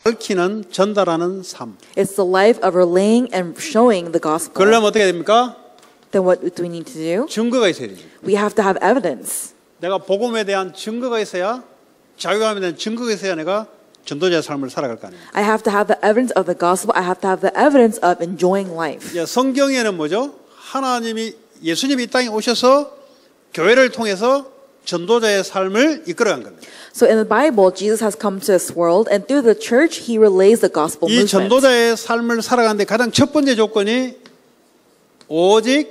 밝히는 전달하는 삶. It's the life of relaying and showing the gospel. 그러려면 어떻게 됩니까? Then what do we need to do? 증거가 있어야 되죠. We have to have evidence. 내가 복음에 대한 증거가 있어야 자유함에 대한 증거가 있어야 내가 전도자의 삶을 살아갈 거 아닙니까? I have to have the evidence of the gospel. I have to have the evidence of enjoying life. 성경에는 뭐죠? 예수님이 이 땅에 오셔서 교회를 통해서 전도자의 삶을 이끌어간 겁니다. So in the Bible, Jesus has come to this world, and through the church, He relays the gospel 이 movement. 전도자의 삶을 살아가는데 가장 첫 번째 조건이 오직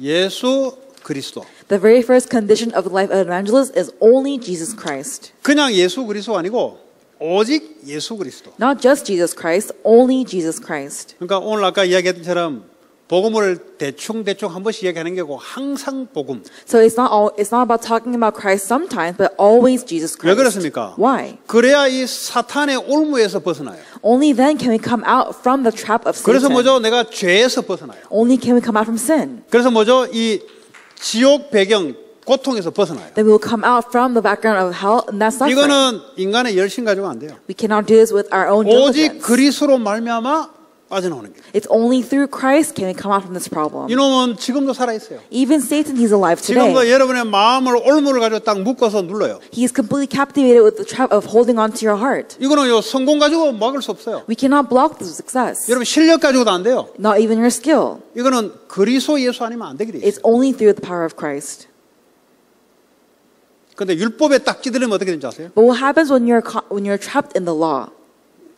예수 그리스도. The very first condition of the life of an evangelist is only Jesus Christ. 그냥 예수 그리스도 아니고 오직 예수 그리스도. Not just Jesus Christ, only Jesus Christ. 그러니까 오늘 아까 이야기했던 것처럼 복음을 대충 한 번씩 이야기하는 게고 항상 복음. So it's not about talking about Christ sometimes, but always Jesus 왜 Christ. 그렇습니까? Why? 그래야 이 사탄의 올무에서 벗어나요. Only then can we come out from the trap of 그래서 Satan. 뭐죠? 내가 죄에서 벗어나요. Only can we come out from sin. 그래서 뭐죠? 이 지옥 배경 고통에서 벗어나요. Then we will come out from the background of hell, and that's suffering. 이거는 인간의 열심 가지고 안 돼요. We cannot do this with our own 오직 diligence. 그리스도로 말미암아 빠져나오는 거예요. It's only through Christ can we come out from this problem. 이놈은 지금도 살아 있어요. Even Satan, he's alive 지금도 today. 여러분의 마음을 올무를 가지고 딱 묶어서 눌러요. He's completely captivated with the trap of holding on to your heart. 이거는 성공 가지고 막을 수 없어요. We cannot block the success. 여러분 실력 가지고도 안 돼요. Not even your skill. 이거는 그리스도 예수 아니면 안 되게 돼 It's 있어요. only through the power of Christ. 근데 율법에 딱 찌들리면 어떻게 되는지 아세요? But what happens when you're trapped in the law?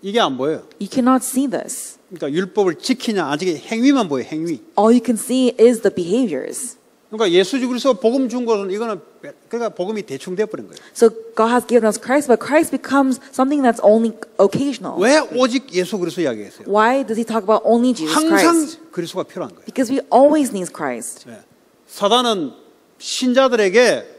이게 안 보여요. You cannot see this. 그러니까 율법을 지키냐 아직 행위만 보여요. 행위. All you can see is the behaviors. 그러니까 예수 그리스도 복음 준 것은 이거는 그러니까 복음이 대충 돼 버린 거예요. So God has given us Christ, but Christ becomes something that's only occasional. 왜 오직 예수 그리스도 이야기했어요? Why does he talk about only Jesus 항상 Christ? 그리스도가 필요한 거예요. Because we always need Christ. 네. 사단은 신자들에게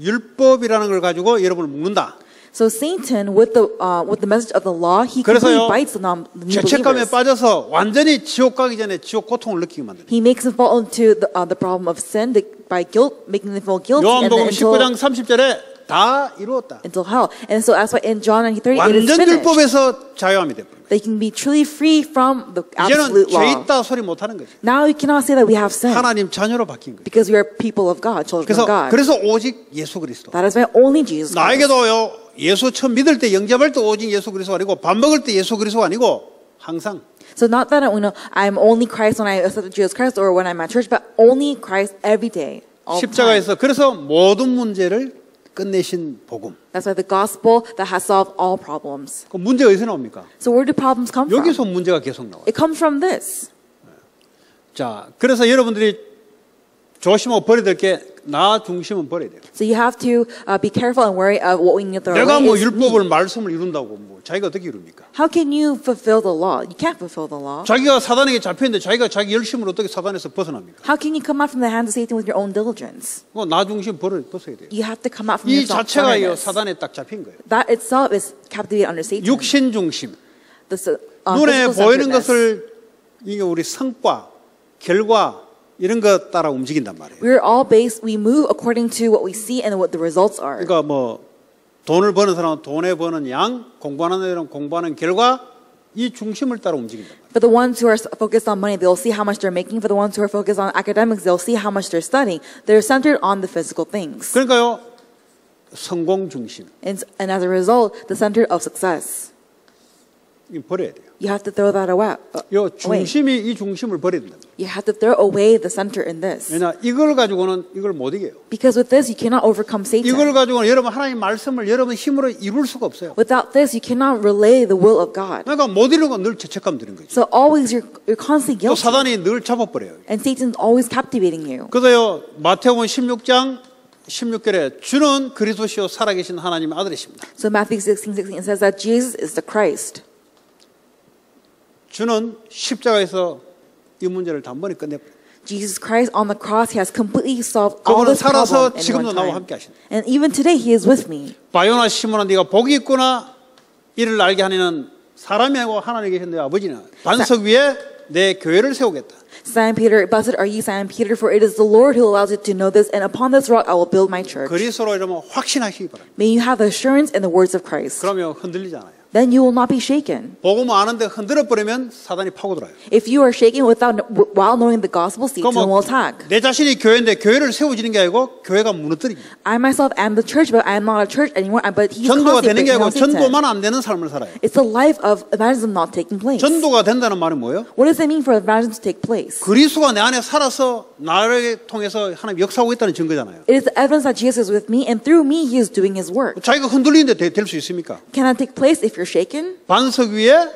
율법이라는 걸 가지고 여러분을 묶는다. So Satan, with the message of the law, he 그래서요, completely bites the new 죄책감에 believers. 빠져서 완전히 지옥 가기 전에 지옥 고통을 느끼게 만듭니다. He makes them fall into the problem of sin by guilt, making them feel guilty, and 요한복음 then 19장 30절에 다 이루었다. until hell. And so that's why in John 9:30 it is 완전 finished. 율법에서 자유함이 되버린 거예요. They can be truly free from the 이제는 absolute 죄 law. 있다 소리 못 하는 거죠. Now we cannot say that we have sin 하나님 자녀로 바뀐 거예요. because we are people of God, children of God. 그래서 오직 예수 그리스도. That is why only Jesus Christ. 나에게도요. 예수 처음 믿을 때 영접할 때 오직 예수 그리스도가 아니고 밥 먹을 때 예수 그리스도가 아니고 항상. So not that I'm only Christ when I accept Jesus Christ or when I'm at church, but only Christ every day. all the time. 십자가에서 그래서 모든 문제를 끝내신 복음. That's why the gospel that has solved all problems. 그 문제가 어디서 나옵니까? So where do problems come from? 여기서 문제가 계속 나와요. It comes from this. 자, 그래서 여러분들이 조심하고 버려야 될 게 나 중심은 버려야 돼요. So you have to be careful and wary of what we need to throw 내가 away. 뭐 is 율법을 me. 말씀을 이룬다고 뭐 자기가 어떻게 이룹니까? How can you fulfill the law? You can't fulfill the law. 자기가 사단에게 잡혔는데 자기가 자기 열심으로 어떻게 사단에서 벗어납니까? How can you come out from the hands of Satan with your own diligence? 나 중심 벗어야 돼요. You have to come out from 이 your 자체가 self-centeredness. 사단에 딱 잡힌 거예요. That itself is captivated under Satan. 육신 중심. 눈에 Physical 보이는 centeredness. 것을 이게 우리 성과, 결과 이런 것 따라 움직인단 말이에요. We move according to what we see and what the results are. 그러니까 뭐 돈을 버는 사람은 돈에 버는 양, 공부하는 애들은 공부하는 결과 이 중심을 따라 움직인단 말이에요. For the ones who are focused on money, they'll see how much they're making. For the ones who are focused on academics, they'll see how much they're studying. They're centered on the physical things. 그러니까요, 성공 중심. And as a result, the center of success. 이거 버려야 돼요. You have to throw that away. 요 중심이 이 중심을 버려야 된다. You have to throw away the center in this. 왜냐 이걸 가지고는 이걸 못 이겨요. Because with this, you cannot overcome Satan. 이걸 가지고는 여러분 하나님 말씀을 여러분 힘으로 이룰 수가 없어요. Without this, you cannot relay the will of God. 그러니까 못 이루는 건 늘 죄책감 드는 거죠. So always you're constantly 또 guilty. 사단이 늘 잡아버려요. And Satan's always captivating you. 그래서요 마태복음 16장 16절에 주는 그리스도시요 살아계신 하나님의 아들이십니다. So Matthew 16:16 it says that Jesus is the Christ. 주는 십자가에서 이 문제를 단번에 끝내버려요. Jesus Christ on the cross, He has completely solved all 그분은 this problem 살아서 in 지금도 one 나와 time. 함께 하신다. And even today, He is with me. 바요나 시몬아 네가 복이 있구나 이를 알게 하는 사람이 아니고 하나님이 계신 내 아버지는 반석 위에 내 교회를 세우겠다. Simon Peter, blessed are you, Simon Peter, for it is the Lord who allows you to know this, and upon this rock I will build my church. 그리스도로 이러면 확신하시기 바랍니다. May you have assurance in the words of Christ. 그러면 흔들리지 않아요. then you will not be shaken. 복음 아는데 흔들어 버리면 사단이 파고들어요. If you are shaken while knowing the gospel, Satan will attack. 내 자신이 교회인데 교회를 세워지는 게 아니고 교회가 무너뜨립니다. I myself am the church, but I am not a church anymore. But he's 전도가 되는 게 constantly 아니고 breaking out Satan. 전도만 안 되는 삶을 살아요. It's the life of evangelism not taking place. 전도가 된다는 말은 뭐예요? What does it mean for evangelism to take place? 그리스도가 내 안에 살아서 나를 통해서 하나님 역사하고 있다는 증거잖아요. It is the evidence that Jesus is with me, and through me, He is doing His work. 자기가 흔들리는데 될 수 있습니까? Can that take place if you're shaken? 반석 위에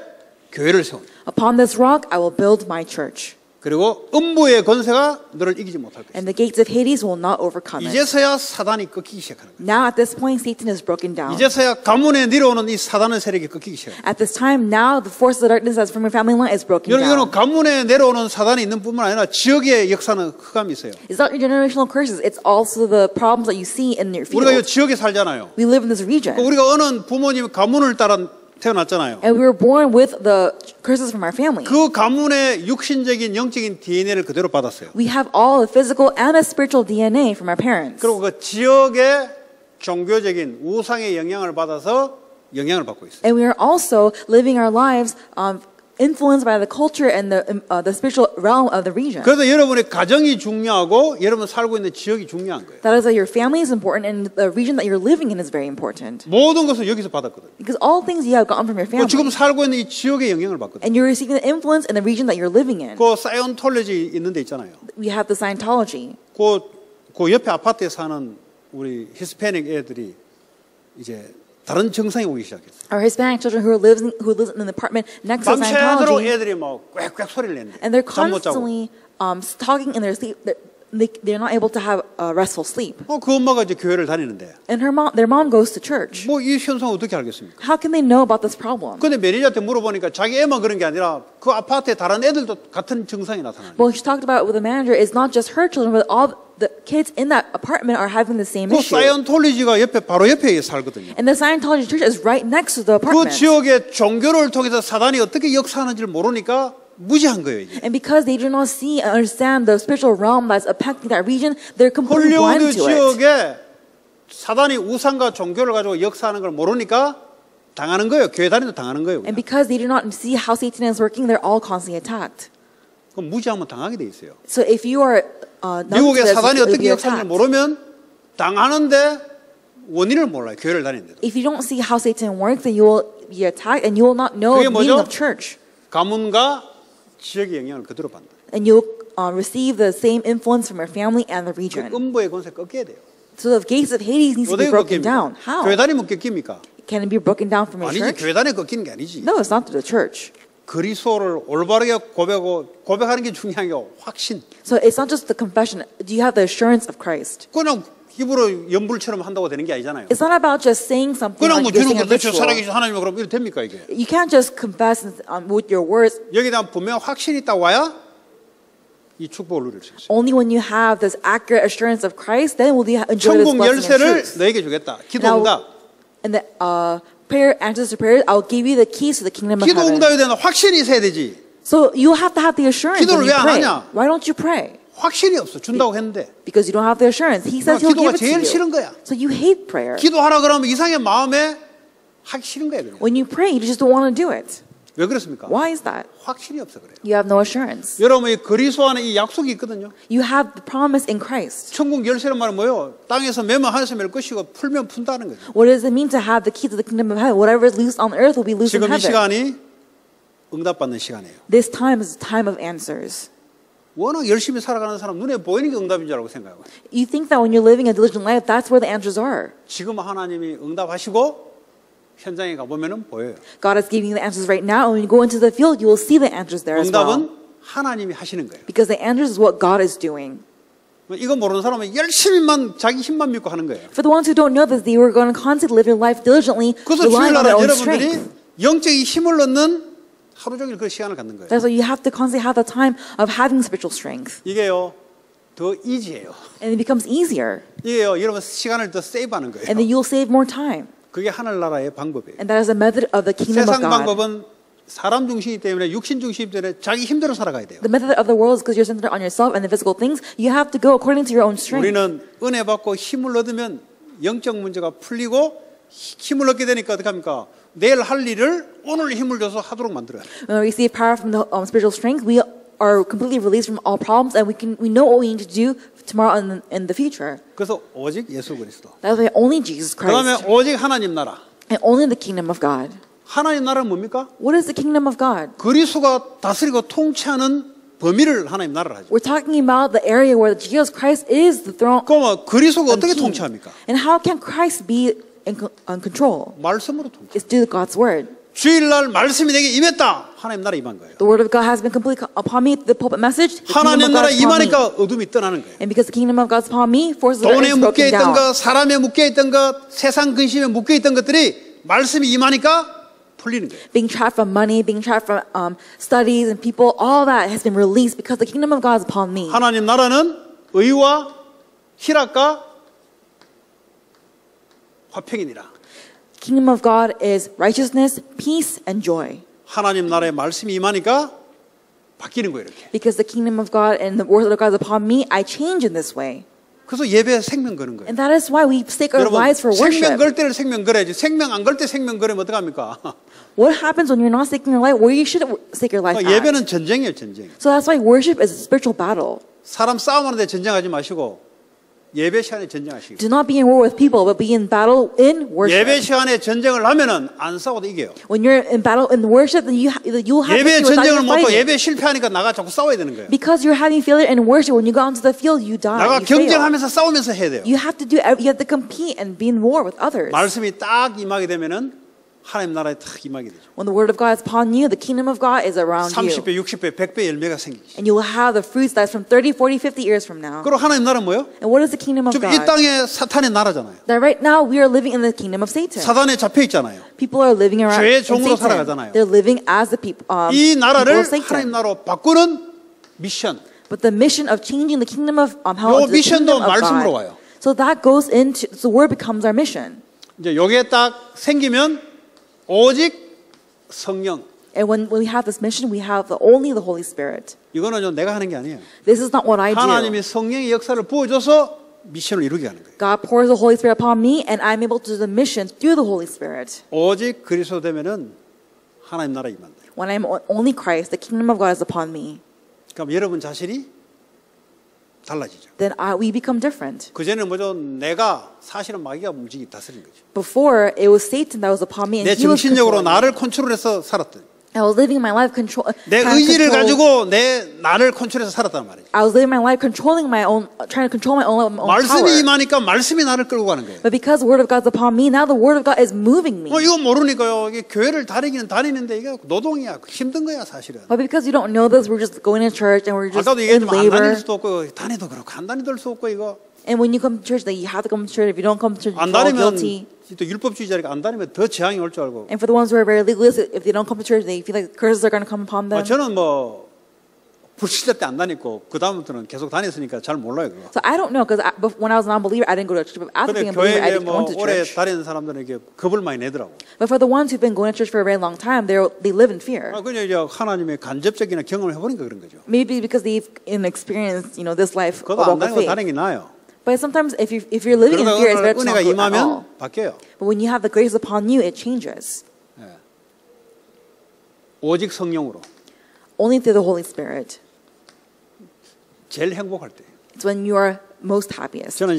교회를 세운다. Upon this rock, I will build my church, 그리고 음부의 권세가 너를 이기지 못할 것이다. and the gates of Hades will not overcome it. 이제서야 사단이 꺾이기 시작하는 거예요. Now, at this point, Satan is broken down. 이제서야 가문에 내려오는 이 사단의 세력이 꺾이기 시작해요. At this time, now the force of the darkness that's from your family line is broken 여러분, down. 이거는 가문에 내려오는 사단이 있는 뿐만 아니라 지역의 역사는 흑암이 있어요. It's not your generational curses. It's also the problems that you see in your 우리가 이 field. 지역에 살잖아요. We live in this region. 우리가 어느 부모님 가문을 따라 태어났잖아요. And we were born with the curses from our family. 그 가문의 육신적인 영적인 DNA를 그대로 받았어요. We have all the physical and the spiritual DNA from our parents. 그리고 그 지역의 종교적인 우상의 영향을 받아서 영향을 받고 있어요. And we are also living our lives influenced by the culture and the spiritual realm of the region. 그래서 여러분의 가정이 중요하고 여러분 살고 있는 지역이 중요한 거예요. That is why your family is important and the region that you're living in is very important. 모든 것을 여기서 받았거든요. Because all things you have gotten from your family. 지금 살고 있는 이 지역의 영향을 받거든요. And you're receiving the influence in the region that you're living in. 그 사이언톨로지 있는 데 있잖아요. We have the Scientology. 그 옆에 아파트에 사는 우리 히스패닉 애들이 이제 다른 정상이 오기 시작했어요. Our Hispanic children who live in an apartment next to 밤새도록 Scientology. 애들이 막 꽥꽥 소리를 낸대. And they're 잠 못 자고. constantly talking in their sleep. They're not able to have restful sleep. 그 엄마가 이제 교회를 다니는데 And their mom goes to church. 뭐 이 현상 어떻게 알겠습니까? How can they know about this problem? 근데 매니저한테 물어보니까 자기 애만 그런 게 아니라 그 아파트에 다른 애들도 같은 증상이 나타나요. Well, she talked about with the manager, it's not just her children, but all the kids in that apartment are having the same 그 issue. 사이언톨로지가 바로 옆에 살거든요. And the Scientology church is right next to the 그 apartment. 지역의 종교를 통해서 사단이 어떻게 역사하는지를 모르니까 무지한 거예요. 이게. And because they do not see and understand the spiritual realm that's affecting that region, they're completely blind 헐리우드 to it. 지역에 사단이 우상과 종교를 가지고 역사하는 걸 모르니까 당하는 거예요. 교회 다니도 당하는 거예요. And because they do not see how Satan is working, they're all constantly attacked. 그럼 무지하면 당하게 돼 있어요. So if you are numb to 미국의 this, 사단이 you'll 어떻게 be 역사하는지 attacked. 모르면 당하는데 원인을 몰라요. 교회를 다니는데도. If you don't see how Satan works, then you will be attacked, and you will not know 그게 the meaning 뭐죠? of church. 가문과 지역의 영향을 그대로 받는다. And you'll receive the same influence from your family and the 그 region. 음부의 권세 꺾여야 돼요. So the gates of Hades needs to be 어떻게 broken 꺾입니까? down. How? 교회 다니면 꺾입니까? Can it be broken down from your 아니지. church? 교회 다니면 꺾이는 게 아니지. No, it's not through the church. 그리스도를 올바르게 고백하는 게 중요한 게 확신. So it's not just the confession. Do you have the assurance of Christ? 그냥 입으로 연불처럼 한다고 되는 게 아니잖아요. It's not about just saying something 그냥 like 뭐 you're 주는 saying a 것 대체 ritual. 살아계신 하나님이 그럼 이렇게 됩니까 이게? You can't just confess with your words. 여기에 대한 분명한 확신이 있다고 와야 이 축복을 누릴 수 있어요. Only when you have this accurate assurance of Christ, then will you enjoy this 천국 blessing and 열쇠를 truth. 너에게 주겠다. 기도 Now, 응답. And the prayer answers to prayers, I'll give you the keys to the kingdom of 기도 heaven. 응답에 대한 확신이 있어야 되지. So you have to have the assurance 기도를 when you 왜 안 pray. 하냐? Why don't you pray? 확신이 없어. 준다고 했는데. Because you don't have the assurance. He says he'll 기도가 give it 제일 to 싫은 you. 거야. So you hate prayer. 기도하라 그러면 이상의 마음에 하기 싫은 거야. 그냥. When you pray, you just don't want to do it. 왜 그렇습니까? Why is that? 확신이 없어 그래요. You have no assurance. 여러분 이 그리스도 안에 이 약속이 있거든요. You have the promise in Christ. 천국 열쇠란 말은 뭐예요? 땅에서 매면 하늘에서 맬 것이고 풀면 푼다는 거죠. What does it mean to have the key to the kingdom of heaven? Whatever is loose on earth will be loose in 지금 이 heaven. 시간이 응답받는 시간이에요. This time is a time of answers. 워낙 열심히 살아가는 사람 눈에 보이는 게 응답인 줄 알고 생각하고 You think that when you're living a diligent life, that's where the answers are. 지금 하나님이 응답하시고 현장에 가보면 보여요. God is giving you the answers right now, and when you go into the field, you will see the answers there as well. 응답은 하나님이 하시는 거예요. Because the answers is what God is doing. 이거 모르는 사람은 열심히만 자기 힘만 믿고 하는 거예요. For the ones who don't know this, they were going to constantly live their life diligently, 그래서 relying on their 주일날은 own 여러분들이 strength. 영적인 힘을 얻는 하루 종일 그 시간을 갖는 거예요. That's why you have to constantly have the time of having spiritual strength. 이게요 더 이지해요. And it becomes easier. 이게요 여러분 시간을 더 세이브하는 거예요. And then you'll save more time. 그게 하늘나라의 방법이에요. And that is the method of the kingdom of 세상 God. 방법은 사람 중심이기 때문에 육신 중심이기 때문에 자기 힘대로 살아가야 돼요. The method of the world is because you're centered on yourself and the physical things. You have to go according to your own strength. 우리는 은혜 받고 힘을 얻으면 영적 문제가 풀리고 힘을 얻게 되니까 어떻게 합니까? 내일 할 일을 오늘 힘을 줘서 하도록 만들어야 돼. When we receive power from the spiritual strength, we are completely released from all problems, and we know what we need to do tomorrow and in the future. 그래서 오직 예수 그리스도. That's why only Jesus 그다음에 Christ 오직 하나님 나라. and only the kingdom of God. 하나님 나라는 뭡니까? What is the kingdom of God? 그리스도가 다스리고 통치하는 범위를 하나님 나라를 하죠. We're talking about the area where Jesus Christ is the throne. 그러면 그리스도가 어떻게 king. 통치합니까? And how can Christ be in control? 말씀으로 통치. It's through God's word. 주일날 말씀이 내게 임했다. 하나님 나라 임한 거예요. The word of God has been completely upon me. The pulpit message. The kingdom 하나님 of 나라 God is upon me. 임하니까 어둠이 떠나는 거예요. And because the kingdom of God's upon me, forces of 돈에 darkness 묶여 broken 있던 down. 것, 사람에 묶여 있던 것, 세상 근심에 묶여 있던 것들이 말씀이 임하니까 풀리는 거예요. Being trapped from money, being trapped from studies and people, all that has been released because the kingdom of God is upon me. 하나님 나라는 의와 희락과 화평이니라. Kingdom of God is righteousness, peace, and joy. 하나님 나라의 말씀이 임하니까 바뀌는 거예요, 이렇게. Because the kingdom of God and the word of God is upon me, I change in this way. 그래서 예배에 생명 거는 거예요. And that is why we stake our 여러분, lives for 생명 worship. 걸 때를 생명 걸어야지. 생명 안 걸 때 생명 걸으면 어떡합니까? What happens when you're not staking your life? Where you should stake your life at. 예배는 전쟁이에요, 전쟁. So that's why worship is a spiritual battle. 사람 싸움하는데 전쟁하지 마시고 예배 시간에 전쟁하시기. Do not be in war with people, but be in battle in worship. 예배 시간에 전쟁을 하면은 안 싸워도 이겨요. When you're in battle in worship, then you'll have 예배 victory without 전쟁을 even 못하고 fighting. 예배 실패하니까 나가 자꾸 싸워야 되는 거예요. Because you're having failure in worship, when you go onto the field, you die. 나가 You fail. 경쟁하면서 싸우면서 해야 돼요. You have to compete and be in war with others. 말씀이 딱 임하게 되면은 하나님 나라에 딱 임하게 되죠. When the word of God is upon you, the kingdom of God is around you. 30배, 60배, 100배 열매가 생기죠. And you will have the fruits that's from 30, 40, 50 years from now. 그리고 하나님 나라는 뭐예요? And what is the kingdom of 지금 이 God? 땅에 사탄의 나라잖아요. That right now we are living in the kingdom of Satan. 사단에 잡혀 있잖아요. People are living around 죄의 in 종으로 Satan. 살아가잖아요. They're living as the people 이 of 나라를 Satan. 하나님 나라로 바꾸는 미션. But the mission of changing the kingdom of hell 요 into the 미션도 kingdom of 말씀으로 God. 와요. So that goes into the word becomes our mission. 이제 요게 딱 생기면 오직 성령. And when we have this mission, we have only the Holy Spirit. 이거는 좀 내가 하는 게 아니에요. This is not what I do. 하나님이 성령의 역사를 부어줘서 미션을 이루게 하는 거예요. God pours the Holy Spirit upon me, and I'm able to do the mission through the Holy Spirit. 오직 그리스도 되면은 하나님 나라 임한다. When I'm only Christ, the kingdom of God is upon me. 그럼 여러분 자신이 달라지죠. Then we become different. 그전에는 뭐죠? 내가 사실은 마귀가 움직이 다스린 거죠. Before, it was Satan that was upon me, and 내 he was 정신적으로 controlling me. 나를 컨트롤해서 살았던. I was living my life 내 의지를 가지고 내 나를 컨트롤해서 살았단 말이죠. I was living my life controlling my own, trying to control my own 말씀이 power. 임하니까 말씀이 나를 끌고 가는 거예요. But because the word of God's upon me, now the word of God is moving me. 이거 모르니까요. 이게 교회를 다니기는 다니는데 이게 노동이야. 힘든 거야 사실은. But because you don't know this, we're just going to church and we're just 아까도 in 얘기했지만 안 다닐 labor. 수도 없고 다니도 그렇고 안 다니도 수 없고 이거 And when you come to church, that you have to come to church. If you don't come to church, you 안 fall 다니면 guilty. 또 율법주의자니까 안 다니면 더 재앙이 올 줄 알고. And for the ones who are very legalistic, if they don't come to church, they feel like curses are going to come upon them. 저는 뭐 불신자 때 안 다니고 그 다음부터는 계속 다녔으니까 잘 몰라요 그거. So I don't know because when I was a non-believer, I didn't go to church. But after 근데 being a believer, I 교회에 didn't go 뭐 to 오래 church. 다니는 사람들에게 겁을 많이 내더라고. But for the ones who've been going to church for a very long time, they live in fear. 그냥 이제 하나님의 간접적인 경험을 해보니까 그런 거죠. Maybe because they've experienced, this life 그것도 walk 안 of 다니고 faith. 다니는 게 나아요. But sometimes if you're living in 그러다가 fear, it's better to 은혜가 not go at all. 임하면 바뀌어요. But when you have the grace upon you, it changes. 오직 성령으로 Only through the Holy Spirit. 제일 행복할 때. It's when you are most happiest. 저는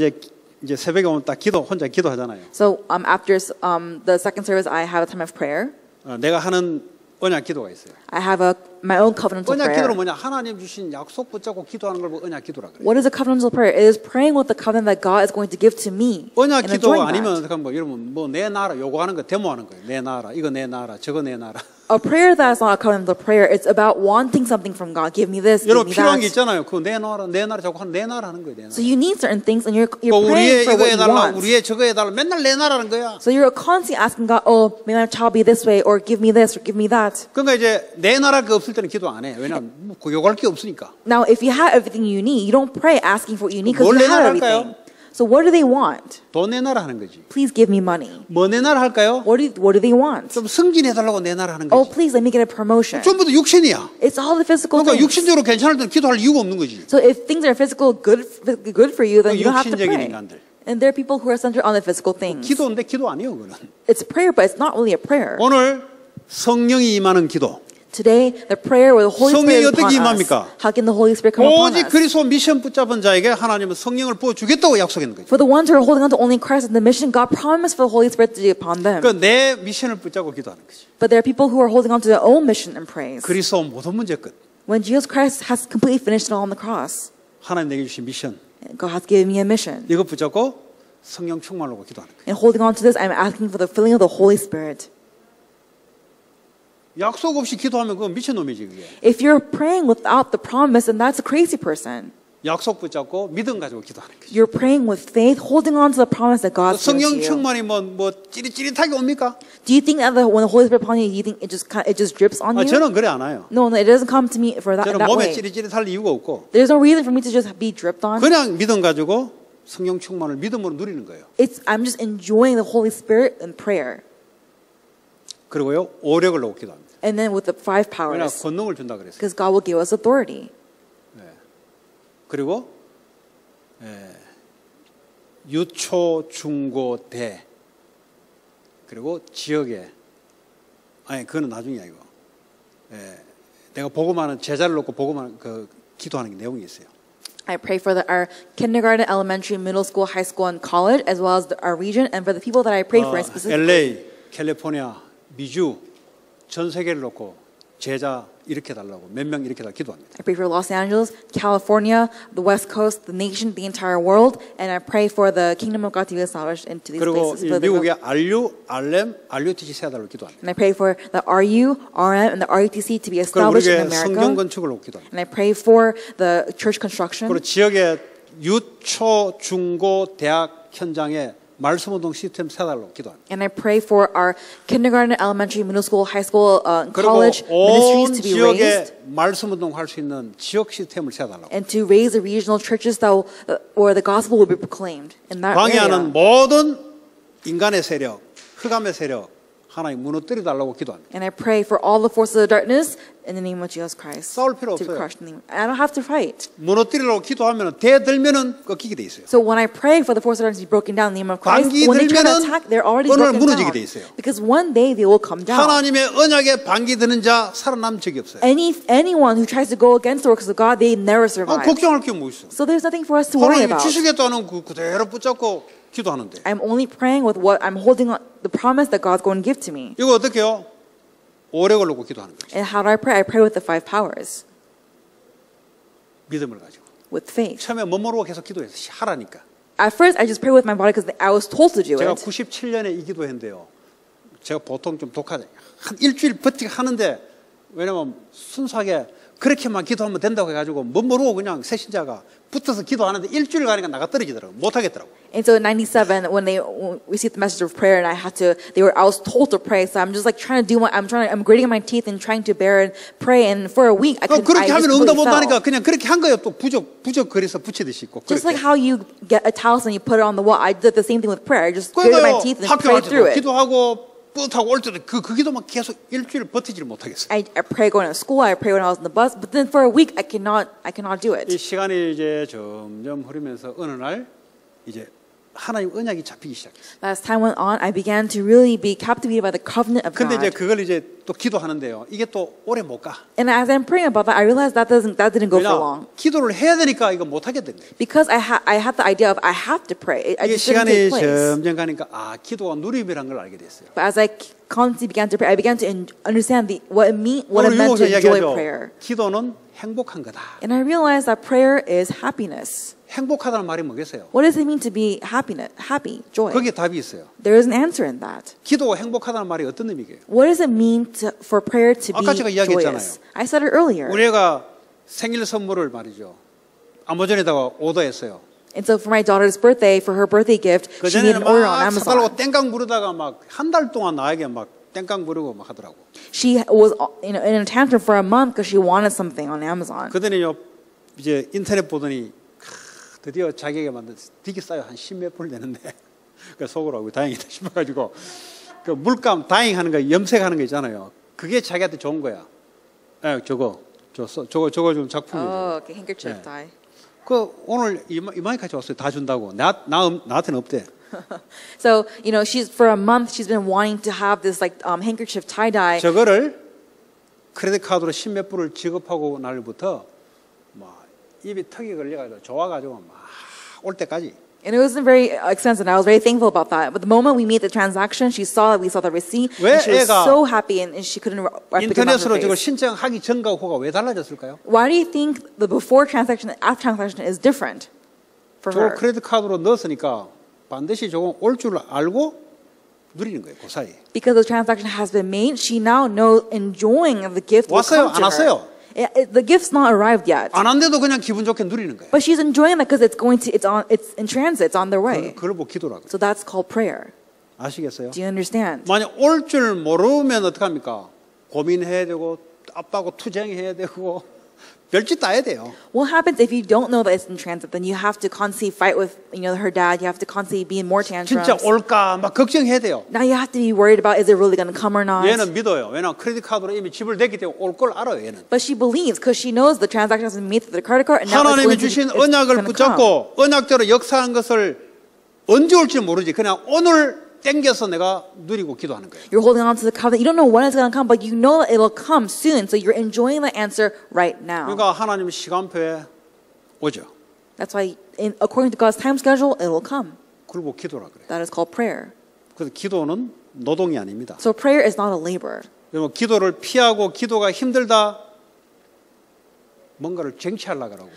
이제 새벽에 오면 딱 혼자 기도하잖아요. So after the second service, I have a time of prayer. 내가 하는 언약 기도가 있어요. I have my own covenantal 언약 기도는 prayer. 뭐냐? 하나님 주신 약속 붙잡고 기도하는 걸 언약 기도라 그래요. What is a covenantal prayer? It is praying with the covenant that God is going to give to me. 언약 and 기도가 enjoying 아니면 that. 뭐 여러분 뭐 내 나라 요구하는 거 데모하는 거예요. 내 나라 이거 내 나라 저거 내 나라. A prayer that is not a covenantal prayer. It's about wanting something from God. Give me this, give 여러분 me 필요한 게 that. 있잖아요. 그 내 나라 자꾸 내 나라 하는 거예요. 내 나라. So you need certain things, and you're 우리의 praying for 이거 what you 해달라, want. 우리의 저거 해달라. 맨날 내 나라는 거야. So you're constantly asking God, oh, may my child be this way, or give me this, or give me that. 그러니까 이제 내 나라 그 없을 때는 기도 안 해. 왜냐면 그 요구할 게 없으니까. Now, if you have everything you need, you don't pray asking for what you need because 뭘 you have 내놔랄까요? everything. So what do they want? 돈 내 나라 하는 거지. Please give me money. 뭐 내 나라 할까요? What do they want? 좀 승진해달라고 내 나라 하는 Oh, 거지. please let me get a promotion. 전부 다 육신이야. It's all the physical 그러니까 things. 육신적으로 괜찮을 때는 기도할 이유가 없는 거지. So if things are good for you, then you don't have to 육신적인 pray. 인간들. And there are people who are centered on the physical things. 기도인데 기도 아니에요, 그거는. It's prayer, but it's not really a prayer. 오늘 성령이 임하는 기도. Today, the prayer where the Holy 성령이 Spirit is 어떻게 upon us. 임합니까? How can the Holy Spirit come upon 오직 us? 그리스도 미션 붙잡은 자에게 하나님은 성령을 부어주겠다고 약속했는 거죠. For the ones who are holding on to only Christ and the mission, God promised for the Holy Spirit to be upon them. 그러니까 내 미션을 붙잡고 기도하는 거죠. But there are people who are holding on to their own mission and praise. 그리스도 모든 문제 끝. When Jesus Christ has completely finished it all on the cross, 하나님 내게 주신 미션. God has given me a mission. 이거 붙잡고 성령 충만하고 기도하는 거예요. And holding on to this, I'm asking for the filling of the Holy Spirit. 약속 없이 기도하면 그건 미친놈이지 그게. If you're praying without the promise, then that's a crazy person. 약속 붙잡고 믿음 가지고 기도하는 거죠. You're praying with faith, holding on to the promise that God gives 성령 you. 충만이 뭐 찌릿찌릿하게 옵니까? Do you think that when the Holy Spirit upon you, you think it just drips on you? 저는 그래 안 와요. No, it doesn't come to me for that, 저는 that 몸에 way. 찌릿찌릿할 이유가 없고 There's no reason for me to just be dripped on. 그냥 믿음 가지고 성령 충만을 믿음으로 누리는 거예요. I'm just enjoying the Holy Spirit in prayer. 그리고요 오력을 놓고 기도합니다. And then with the 5 왜냐 powers, 권능을 준다 그랬어요. because God will give us authority. 그리고 유초 중고 대 그리고 지역에 아니 그거는 나중이야 이거. 내가 복음하는 제자를 놓고 복음하는 그 기도하는 게 내용이 있어요. I pray for our kindergarten, elementary, middle school, high school, and college, as well as our region, and for the people that I pray for specifically. LA, 캘리포니아, 미주 전 세계를 놓고 제자 이렇게 달라고 몇 명 이렇게 다 기도합니다. I pray for Los Angeles, California, the West Coast, the nation, the entire world, and I pray for the kingdom of God to be established into these 그리고 places. 이 미국의 RU, RM, RUTC 세 달로 기도합니다. And I pray for the RU, RM, and the RUTC to be 그리고 established 우리의 in 성경 America. 건축을 놓고 기도합니다. And I pray for the church construction. 그리고 지역의 유초, 중고, 대학 현장에 말씀운동 시스템 세 달로 기도합니다. And I pray for our kindergarten, elementary, middle school, high school, 그리고 college 온 ministries to be raised. 지역에 말씀운동 할 수 있는 지역 시스템을 세달라고. And to raise the regional churches that where the gospel will be proclaimed in that 방해하는 area. 모든 인간의 세력, 흑암의 세력 하나님 무너뜨려 달라고 기도합니다. And I pray for all the forces of darkness in the name of Jesus Christ. 싸울 필요 To be 없어요. crushed in the name. I don't have to fight. 무너뜨리려고 기도하면 대들면은 꺾이게 돼 있어요. So when I pray for the forces of darkness to be broken down in the name of Christ, 반기 when they try to 들면은 attack, they're already 오늘 broken 무너지게 down. 돼 있어요. Because one day they will come down. 하나님의 언약에 반기 드는 자 살아남은 적이 없어요. Anyone who tries to go against the works of God, they never survive. 걱정할 게 뭐 있어? So there's nothing for us to worry 하나님이 about. 주시겠다는 그 그대로 붙잡고 기도하는데. I'm only praying with what I'm holding on, the promise that God's going to give to me. 이거 어떻게 해요? 오력을 놓고 기도하는 거죠. And how do I pray? I pray with the 5 powers, 믿음을 가지고. with faith. 처음에 못 모르고 계속 기도해서 하라니까. At first, I just pray with my body because I was told to do 제가 it. 97년에 이 기도했는데요. 제가 보통 좀 독하죠. 한 일주일 버티게 하는데 왜냐면 순수하게 그렇게만 기도하면 된다고 해가지고 못 모르고 그냥 새신자가 붙어서 기도하는데 일주일 가니까 나가 떨어지더라고. 못 하겠더라고. And so in 97, when they received the message of prayer, and I was told to pray. So I'm just like trying to do I'm gritting my teeth and trying to bear and pray. And for a week, I 그렇게 just 하면 응답 못 completely 하니까 fell. 그냥 그렇게 한 거예요. 또 부적 그래서 붙이듯이 있고. Just 그렇게. like how you get a talisman, you put it on the wall. I did the same thing with prayer. I just gritted my 그러니까요. teeth and 학교 갈 prayed through 때도 it. 기도하고 뿌듯하고 올 때도 그 기도만 계속 일주일 버티지를 못하겠어요. I pray going to school. I pray when I was on the bus. But then for a week, I cannot do 이 it. 시간이 이제 점점 흐르면서 어느 날 이제 하나님 언약이 잡히기 시작했어요. As time went on, I began to really be captivated by the covenant of 근데 이제 God. 그걸 이제 또 기도하는데요. 이게 또 오래 못 가. And as I'm praying about that, I realized that didn't go for long. 왜냐? 기도를 해야 되니까 이거 못 하게 된 거예요. Because I had the idea of I have to pray. I 이게 just didn't 시간이 take place. 점점 가니까 기도가 누림이라는 걸 알게 됐어요. But as I constantly began to pray, I began to understand what it meant 오늘 to 유혹에서 enjoy 이야기하죠. prayer. 기도는 행복한 거다. And I realized that prayer is happiness. 행복하다는 말이 뭐겠어요? What does it mean to be happy, joy? 거기에 답이 있어요. There is an answer in that. 기도가 행복하다는 말이 어떤 의미예요? What does it mean for prayer to 아까 제가 be 이야기했잖아요. joyous? I said it earlier. 우리 애가 생일 선물을 말이죠. 아마존에다가 오더했어요. And so for my daughter's birthday, for her birthday gift, 그 she made 전에는 an order on 막 사달라고 Amazon. 땡깡 부르다가 막 한 달 동안 나에게 막 땡깡 부르고 막 하더라고. She was in a tantrum for a month because she wanted something on Amazon. 그더니요 이제 인터넷 보더니 드디어 자기에게 만든 되게 싸요. 한 10몇 불 되는데 그 속으로 하고 다행이다 싶어가지고 그 물감 다잉하는 거 염색하는 거 있잖아요. 그게 자기한테 좋은 거야. 저거 좀 작품이에요. Oh, okay, handkerchief 네. tie. 그 오늘 이마이까지 왔어요. 다 준다고. 나한테는 없대. So, you know, for a month she's been wanting to have this like handkerchief tie-dye. 저거를 크레딧 카드로 10몇 불을 지급하고 날부터 막 입이 턱이 걸려가지고 좋아가지고 막 올 때까지. And it wasn't very expensive, and I was very thankful about that. But the moment we made the transaction, we saw the receipt, and she was so happy, and she couldn't wipe it off her 인터넷으로 저걸 face. 신청하기 전과 후가 왜 달라졌을까요? Why do you think the before transaction and after transaction is different for 저걸 her? 크레딧 카드로 넣었으니까 반드시 조금 올 줄 알고 누리는 거예요. 그 사이. Because the transaction has been made, she now knows enjoying the gift will 왔어요? come 안 to her. 왔어요? The gift's not arrived yet, 안 왔는데도 그냥 기분 좋게 누리는 거예요. but she's enjoying that because it's in transit, it's on their way. 그걸 뭐 기도라고. So that's called prayer. 아시겠어요? Do you understand? 만약 올 줄 모르면 어떡합니까? 고민해야 되고 아빠하고 투쟁해야 되고 별짓 다 해야 돼요. What happens if you don't know that it's in transit? Then you have to constantly fight with, her dad. You have to constantly be in more tantrums. 진짜 올까 막 걱정해야 돼요. Now you have to be worried about is it really going to come or not. 얘는 믿어요. 왜냐하면 크레딧 카드로 이미 집을 냈기 때문에 올 걸 알아요. 얘는. But she believes because she knows the transaction has been made through the credit card, and now it's 하나님이 going 주신 to 언약을 come. 붙잡고 언약대로 역사한 것을 언제 올지 모르지. 그냥 오늘 땡겨서 내가 누리고 기도하는 거예요. You're holding on to the covenant. You don't know when it's going to come, but you know that it'll come soon. So you're enjoying the answer right now. 그러니까 하나님 시간표에 오죠. That's why, according to God's time schedule, it will come. 그리고 기도라 그래요. That is called prayer. 그래서 기도는 노동이 아닙니다. So prayer is not a labor. 그러면 기도를 피하고 기도가 힘들다 뭔가를 쟁취하려고 하고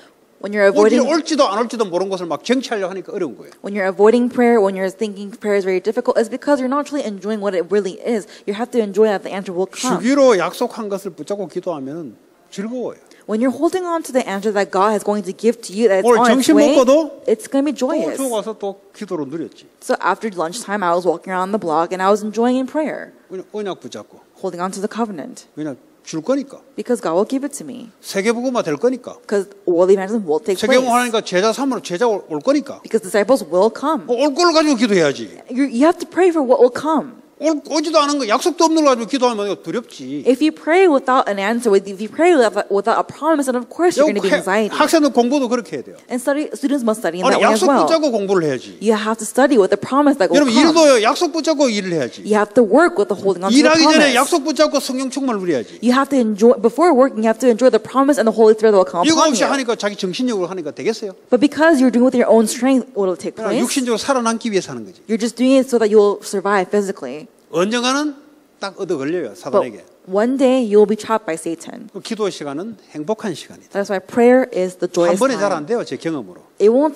When you're avoiding 올지도 안 올지도 모르는 것을 막 쟁취하려고 하니까 어려운 거예요. When you're avoiding prayer, when you're thinking prayer is very difficult, it's because you're not really enjoying what it really is. You have to enjoy that the answer will come. 주기로 약속한 것을 붙잡고 기도하면 즐거워요. When you're holding on to the answer that God is going to give to you, that it's 오늘 on its 점심 way, 먹고도 it's going to be 또 joyous. 저 가서 또 기도로 누렸지. So after lunchtime, I was walking around the block and I was enjoying in prayer, 그냥 언약 붙잡고 holding on to the covenant, 그냥 줄 거니까 because God will give it to me. 세계복음화 될 거니까 Because world evangelism will take place. 세계복음화 하니까 제자 삼으로 제자 올 거니까 Because disciples will come. 올 걸 가지고 기도해야지. You have to pray for what will come. 오지도 않은 거 약속도 없는 거 가지고 기도하면 두렵지. If you pray without an answer, if you pray without a promise, then of course you're going to be anxiety. 학생들 공부도 그렇게 해야 돼요. And students must study in 아니 that way as 약속 well. 붙잡고 공부를 해야지. You have to study with the promise that will 여러분 come. 일도요 약속 붙잡고 일을 해야지. You have to work with the holding on to the 일하기 전에 promise. 약속 붙잡고 성령 충만을 누려야지. You have to enjoy, before working, you have to enjoy the promise and the Holy Spirit that will come 이거 upon 없이 you. 하니까 자기 정신력으로 하니까 되겠어요? But because you're doing it with your own strength, what will take 그냥 place? 육신적으로 살아남기 위해서 하는 거지. You're just doing it so that you'll survive physically. 언젠가는 딱 얻어 걸려요 But 사단에게. one day you'll be trapped by Satan. 그 기도 시간은 행복한 시간이다. That's why prayer is the 한 joyous 번에 잘 안 time. 돼요 제 경험으로. It won't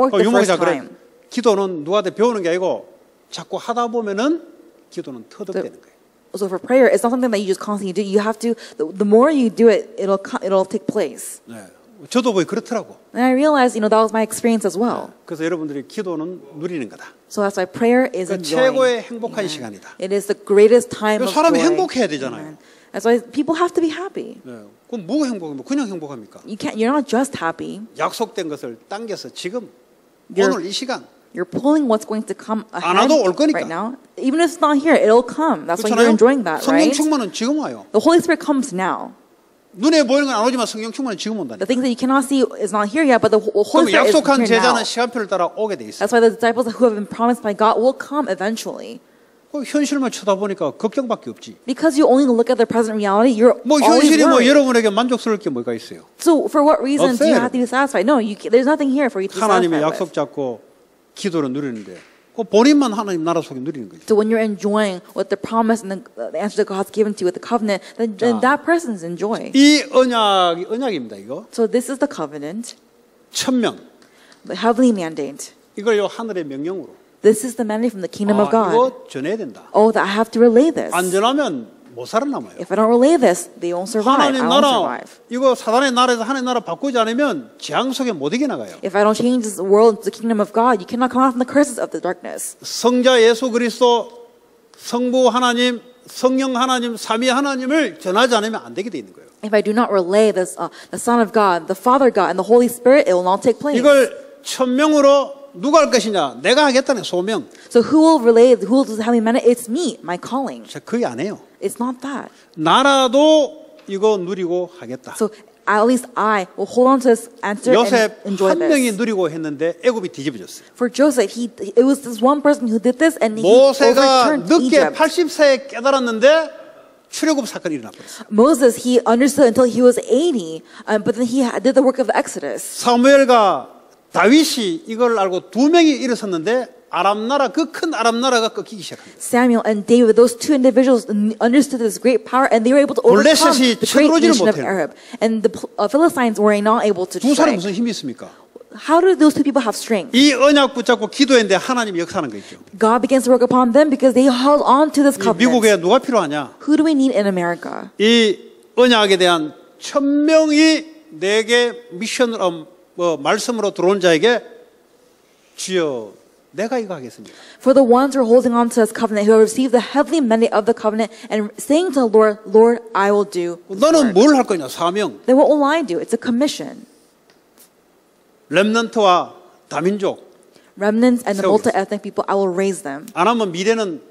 work the first 유목사 그래. time. 기도는 누구한테 배우는 게 아니고 자꾸 하다 보면은 기도는 터득되는 거예요. So for prayer, it's not something that you just constantly do. You have to. The more you do it, it'll take place. 네. 저도 보이 그렇더라고. And I realized, that was my experience as well. 그래서 여러분들이 기도는 누리는 거다. So that's why prayer is 그 enjoying. 최고의 행복한 시간이다. It is the greatest time of 사람이 joy. 행복해야 되잖아요. That's why people have to be happy. 네. 그럼 뭐가 행복합니까? 그냥 행복합니까? You're not just happy. 약속된 것을 당겨서 지금 You're- 오늘 이 시간 You're pulling what's going to come 안 ahead 와도 올 거니까. right now. Even if it's not here, it'll come. That's why you're 그렇잖아요. enjoying that, 성령 right? 충만은 지금 와요. The Holy Spirit comes now. 눈에 보이는 건 안 오지만 성령 충만은 지금 온다니까. The things that you cannot see is not here yet, but the 그럼 Holy Spirit is 약속한 here now. 제자는 시간표를 따라 오게 돼 있어요. That's why the disciples who have been promised by God will come eventually. 그 현실만 쳐다보니까 걱정밖에 없지. Because you only look at the present reality, you're 뭐 always 현실이 뭐 worried. 여러분에게 만족스러울 게 뭐가 있어요? So for what reason do you 없어요. have to be satisfied? No, there's nothing here for you to be 하나님의 satisfied 약속 with. 잡고 기도를 누리는데 그 본인만 하나님 나라 속에 누리는 거죠. So when you're enjoying with the promise and the answer that God's given to you with the covenant, then that person's enjoy. 이 언약입니다. 이거 So this is the covenant, 천명. the heavenly mandate. 이걸 요 하늘의 명령으로. This is the mandate from the kingdom of God. 이거 전해야 된다. Oh, that I have to relay this. 안 전하면 못 살아남아요. If I don't relay this, they won't survive. I 하나님 won't 나라 survive. 이거 사단의 나라에서 하나님 나라 바꾸지 않으면 재앙 속에 못 이겨 나가요. If I don't change this world to the kingdom of God, you cannot come out from the curses of the darkness. 성자 예수 그리스도 성부 하나님, 성령 하나님, 삼위 하나님을 전하지 않으면 안 되게 돼 있는 거예요. If I do not relay this, the Son of God, the Father God, and the Holy Spirit, it will not take place. 이걸 천명으로 누가 할 것이냐? 내가 하겠다는 소명. So who will relay? Who will do the heavenly mandate? It's me, my calling. 제가 거의 안 해요. It's not that. 나라도 이거 누리고 하겠다. So at least I will hold on to this answer and 요셉 enjoy 한 명이 this. 누리고 했는데 애굽이 뒤집어졌어요. For Joseph, it was this one person who did this, and he 모세가 overturned 늦게 Egypt. 80세에 깨달았는데 출애굽 사건이 일어나 버렸어요. Moses, he understood until he was 80, but then he did the work of Exodus. 사무엘과 다윗이 이걸 알고 두 명이 일어섰는데 아람 나라 그 큰 아람 나라가 꺾이기 시작합니다. Samuel and David, those two individuals understood this great power, and they were able to overcome 블레셋이 the great 쳐들어오지를 nation of 못해요. Arab. And the Philistines were not able to 두 사람이 strike. 무슨 힘이 있습니까? How do those two people have strength? 이 언약 붙잡고 기도했는데 하나님이 역사하는 거 있죠. God begins to work upon them because they held on to this 이 미국에 covenant. 누가 필요하냐? Who do we need in America? 이 언약에 대한 1000명이 내게 미션을 말씀으로 들어온 자에게 주여 내가 이거 하겠습니다. For the ones who are holding on to this covenant, who have received the heavenly mandate of the covenant and saying to the Lord, Lord, I will do. 너는 뭘 할 거냐? 사명. Then what will I do? It's a commission. 렘넌트와 다민족. Remnants and the 세우겠습니다. multi-ethnic people, I will raise them. 안 하면 미래는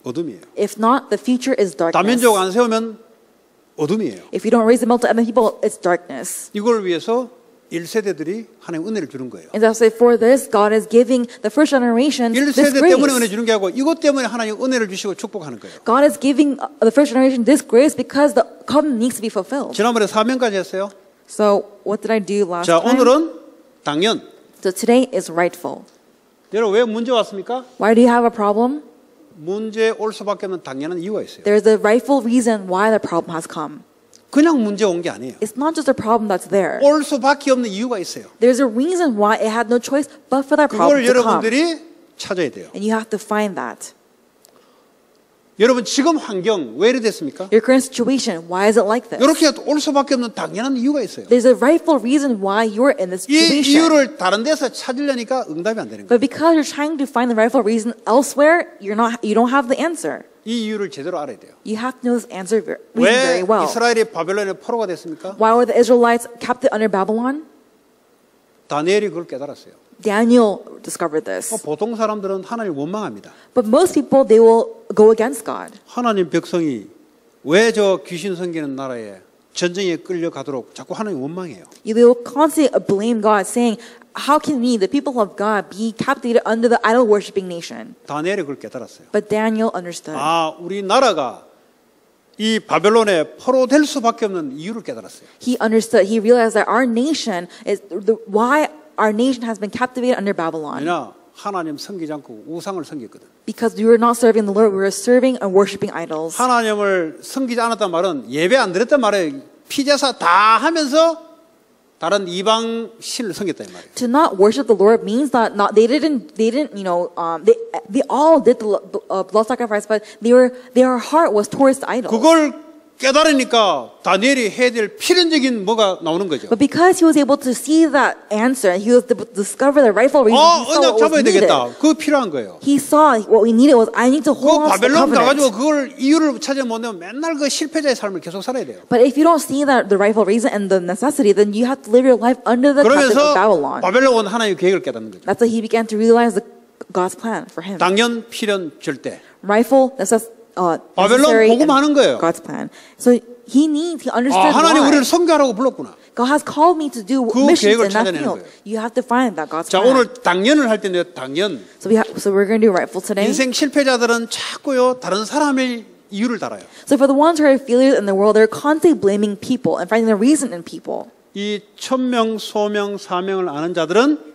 어둠이에요. If not, the future is darkness. 다민족 안 세우면 어둠이에요. If you don't raise the multi-ethnic people, it's darkness. 이걸 위해서 1세대들이 하나님 은혜를 주는 거예요. And that's why for this, God is giving the first generation this 1세대 때문에 은혜 grace. 주는 게 아니고 이것 때문에 하나님 은혜를 주시고 축복하는 거예요. God is giving the first generation this grace because the covenant needs to be fulfilled. 지난번에 사명까지 했어요. So what did I do last 자, time? 오늘은 당연. So today is rightful. 여러분 왜 문제 왔습니까? Why do you have a problem? 문제 올 수밖에 없는 당연한 이유가 있어요. There's a rightful reason why the problem has come. 그냥 문제 온 게 아니에요. It's not just a problem that's there. 올 수밖에 없는 이유가 있어요. There's a reason why it had no choice but for that problem 그걸 to come. 여러분들이 찾아야 돼요. And you have to find that. 여러분 지금 환경 왜 이래 됐습니까? Your current situation, why is it like this? 이렇게 올 수밖에 없는 당연한 이유가 있어요. There's a rightful reason why you're in this 이 situation. 이유를 다른 데서 찾으려니까 응답이 안 되는 거예요. But because you're trying to find the rightful reason elsewhere, you don't have the answer. 이 이유를 제대로 알아야 돼요. You have to know this answer reason 왜 very well. 이스라엘이 바벨론의 포로가 됐습니까? Why were the Israelites captive under Babylon? 다니엘이 그걸 깨달았어요. Daniel discovered this. 보통 사람들은 하나님을 원망합니다. But most people, they will go against God. 하나님 백성이 왜 저 귀신 섬기는 나라에 전쟁에 끌려가도록 자꾸 하나님 원망해요. They will constantly blame God, saying, how can we, the people of God, be captivated under the idol-worshipping nation? 다니엘이 그걸 깨달았어요. But Daniel understood. 아, 우리 나라가 이 바벨론에 포로 될 수밖에 없는 이유를 깨달았어요. He understood. He realized that our nation is why our nation has been captivated under Babylon. 왜냐? 하나님 섬기지 않고 우상을 섬겼거든. Because we were not serving the Lord, we were serving and worshiping idols. 하나님을 섬기지 않았단 말은 예배 안 드렸단 말이에요. 피제사 다 하면서 다른 이방 신을 섬겼단 말이에요. To not worship the Lord means that they didn't they all did the blood sacrifice, but their heart was towards the idols. 그걸 깨달으니까 다니엘이 해야 될 필연적인 뭐가 나오는 거죠. But because he was able to see that answer, he was able to discover the rightful reason. He saw 언약 what 잡아야 was needed. 되겠다. 그거 필요한 거예요. He saw what we needed was I need to 그 hold on to the 바벨론 가가지고 covenant. 그걸 이유를 찾아 못 내면 맨날 그 실패자의 삶을 계속 살아야 돼요. But if you don't see that the rightful reason and the necessity, then you have to live your life under the captive 그러면서 of Babylon. 바벨론 온 하나님의 계획을 깨닫는 거죠. That's why he began to realize God's plan for him. 당연, 필연, 절대. Rightful, 바벨론 necessary, 복음하는 거예요. and God's plan. So he understood 하나님 why. 우리를 선교하라고 불렀구나. God has called me to do 그 missions 계획을 in that 찾아내는 field. 거예요. You have to find that God's 자, plan. 오늘 당연을 할 텐데요. 당연. So we're going to do rightful today. 인생 실패자들은 자꾸요 다른 사람의 이유를 달아요. So for the ones who are failures in the world, they're constantly blaming people and finding the reason in people. 이 천명, 소명, 사명을 아는 자들은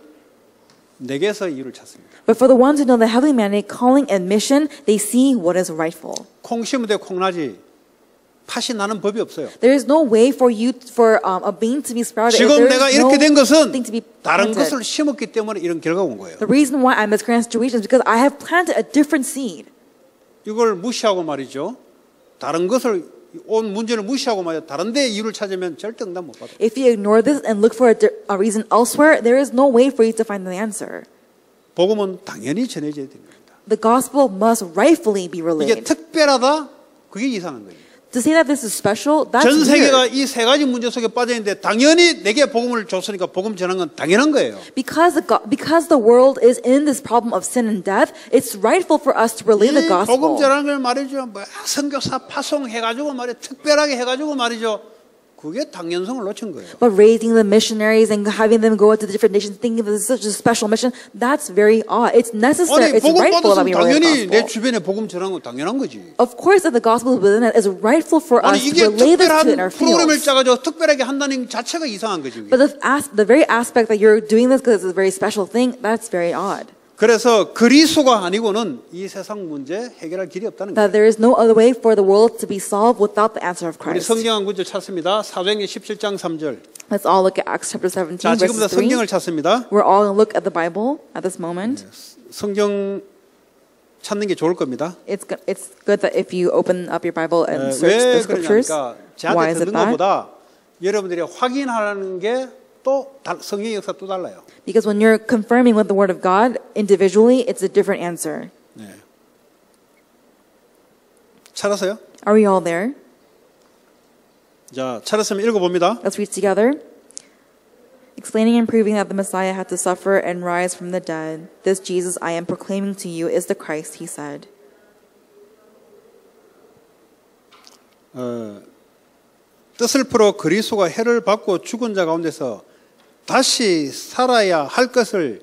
내게서 이유를 찾습니다. But for the ones who know the heavenly mandate, calling and mission, they see what is rightful. 콩 심을 때 콩나지 팥이 나는 법이 없어요. There is no way for a bean to be sprouted. if 지금 there 내가 is 이렇게 된 no 것은 thing to be 다른 planted. 것을 심었기 때문에 이런 결과가 온 거예요. The reason why I'm in this current situation is because I have planted a different seed. 이걸 무시하고 말이죠. 다른 것을 온 문제를 무시하고 말이죠. 다른 데 이유를 찾으면 절대 응답 못 받아요. If you ignore this and look for a reason elsewhere, there is no way for you to find the answer. 복음은 당연히 전해져야 됩니다. The gospel must rightfully be 이게 relayed. 특별하다? 그게 이상한 거예요. To say that this is special, that's 전 세계가 weird. 이 세 가지 문제 속에 빠져 있는데 당연히 내게 복음을 줬으니까 복음 전하는 건 당연한 거예요. Because the world is in this problem of sin and death, it's rightful for us to relay the 이 복음 gospel. 전하는 걸 말이죠. 뭐 선교사 파송해가지고 말이죠. 특별하게 해가지고 말이죠. 그게 당연성을 놓친 거예요. But raising the missionaries and having them go out to the different nations, thinking that this is such a special mission, that's very odd. It's necessary. 아니 It's 복음 rightful that we 받았으면 relay the 당연히 내 gospel. 주변에 복음 전하는 건 당연한 거지. Of course, that the gospel is within it is rightful for us 아니 to 이게 relay this to in 특별한 our 프로그램을 fields. 짜가지고 특별하게 한다는 자체가 이상한 거지. But the very aspect that you're doing this because it's a very special thing, that's very odd. 그래서 그리스도가 아니고는 이 세상 문제 해결할 길이 없다는 거예요. That there is no other way for the world to be solved without the answer of 우리 Christ. 성경 한 구절 찾습니다. 사도행전 17장 3절. Let's all look at Acts chapter 17, 자, 지금부터 verses 3. 성경을 찾습니다. We're all going to look at the Bible at this moment. 성경 찾는 게 좋을 겁니다. It's good that if you open up your Bible and search 왜 the scriptures. 그러냐니까 Why 저한테 is it 듣는 that? 것보다 여러분들이 확인하는 게 또 성경의 역사 또 달라요. Because when you're confirming with the Word of God individually, it's a different answer. 네. 찾았어요? Are we all there? 자, 찾았으면 읽어봅니다. Let's read together. Explaining and proving that the Messiah had to suffer and rise from the dead. This Jesus I am proclaiming to you is the Christ, he said. 뜻을 풀어 그리스도가 해를 받고 죽은 자 가운데서 다시 살아야 할 것을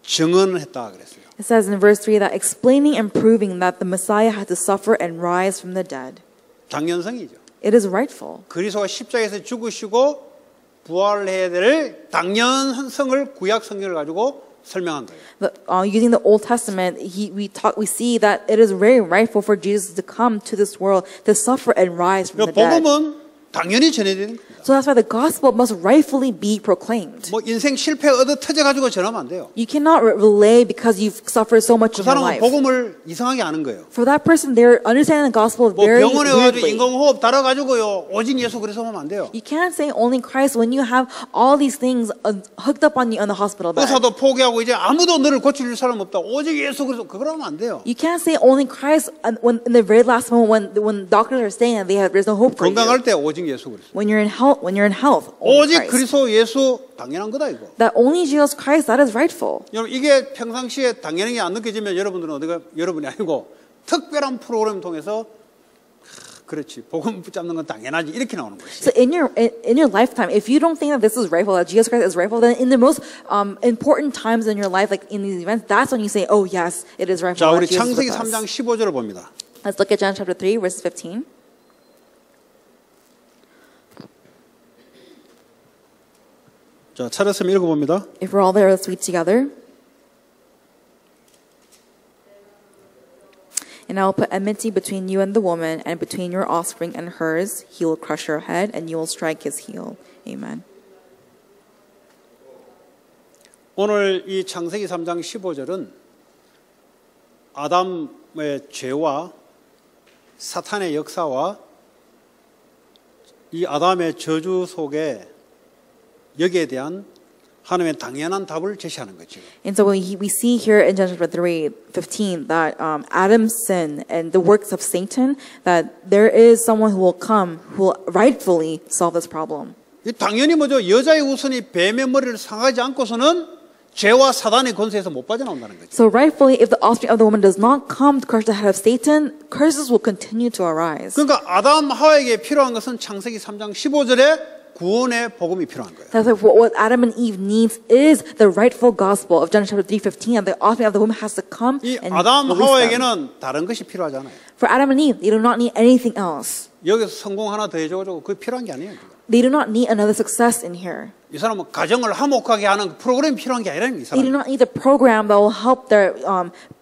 증언했다 그랬어요. It says in verse 3 that explaining and proving that the Messiah had to suffer and rise from the dead. 당연성이죠. It is rightful. 그리스도가 십자가에서 죽으시고 부활해야 될 당연성을 구약 성경을 가지고 설명한 거예요. Using the Old Testament, we see that it is very rightful for Jesus to come to this world to suffer and rise from the dead. 복음은 당연히 전해야 되는 겁니다. So that's why the gospel must rightfully be proclaimed. 뭐 인생 실패 얻어 터져 가지고 전하면 안 돼요. You cannot relay because you've suffered so much 그 in your 사람은 life. 복음을 이상하게 아는 거예요. For that person, they're understanding the gospel 뭐 very 병원에 가지고 weirdly. 인공호흡 달아가지고요 오직 예수 그리스도 하면 안 돼요. You can't say only Christ when you have all these things hooked up on you on the hospital bed. 의사도 포기하고 이제 아무도 너를 고칠 사람 없다. 오직 예수 그리스도 그러면 안 돼요. You can't say only Christ when in the very last moment when doctors are saying that there's no hope for you. 건강할 때 오직 예수 그리스도. When you're in health, only 오직 Christ. 그리스도 예수 당연한 거다 이거. That only Jesus Christ, that is rightful. 여러분 이게 평상시에 당연하게 안 느껴지면 여러분들은 어디가 여러분이 아니고 특별한 프로그램 통해서 그렇지 복음 붙잡는 건 당연하지 이렇게 나오는 거지. So in your lifetime, if you don't think that this is rightful, that Jesus Christ is rightful, then in the most important times in your life, like in these events, that's when you say, "Oh yes, it is rightful." 자, that 우리 Jesus is 창세기 with us. 3장 15절을 봅니다. Let's look at John chapter 3, verses 15. 자, 찾았으면 읽어봅니다. If we're all there, let's read together. And I will put enmity between you and the woman, and between your offspring and hers. He will crush your head, and you will strike his heel. Amen. 오늘 이 창세기 3장 15절은 아담의 죄와 사탄의 역사와 이 아담의 저주 속에 여기에 대한 하나님의 당연한 답을 제시하는 거죠. And so we see here in John chapter 3:15 that Adam's sin and the works of Satan, that there is someone who will come who will rightfully solve this problem. 이 당연히 뭐죠? 여자의 우선이 뱀의 머리를 상하지 않고서는 죄와 사단의 권세에서 못 빠져나온다는 거죠. So rightfully, if the offspring of the woman does not come to crush the head of Satan, curses will continue to arise. 그러니까 아담 하와에게 필요한 것은 창세기 3장 15절에 구원의 복음이 필요한 거예요. That's what Adam and Eve needs is the rightful gospel of John chapter 3:15, and the offspring of the woman has to come 이 and 아담 release them. 하와에게는 다른 것이 필요하잖아요. For Adam and Eve, they do not need anything else. 여기서 성공 하나 더 해줘가지고 그게 필요한 게 아니에요. They do not need another success in here. 이 사람은 가정을 화목하게 하는 프로그램이 필요한 게 아니라는 이 They do 사람. not need a program that will help their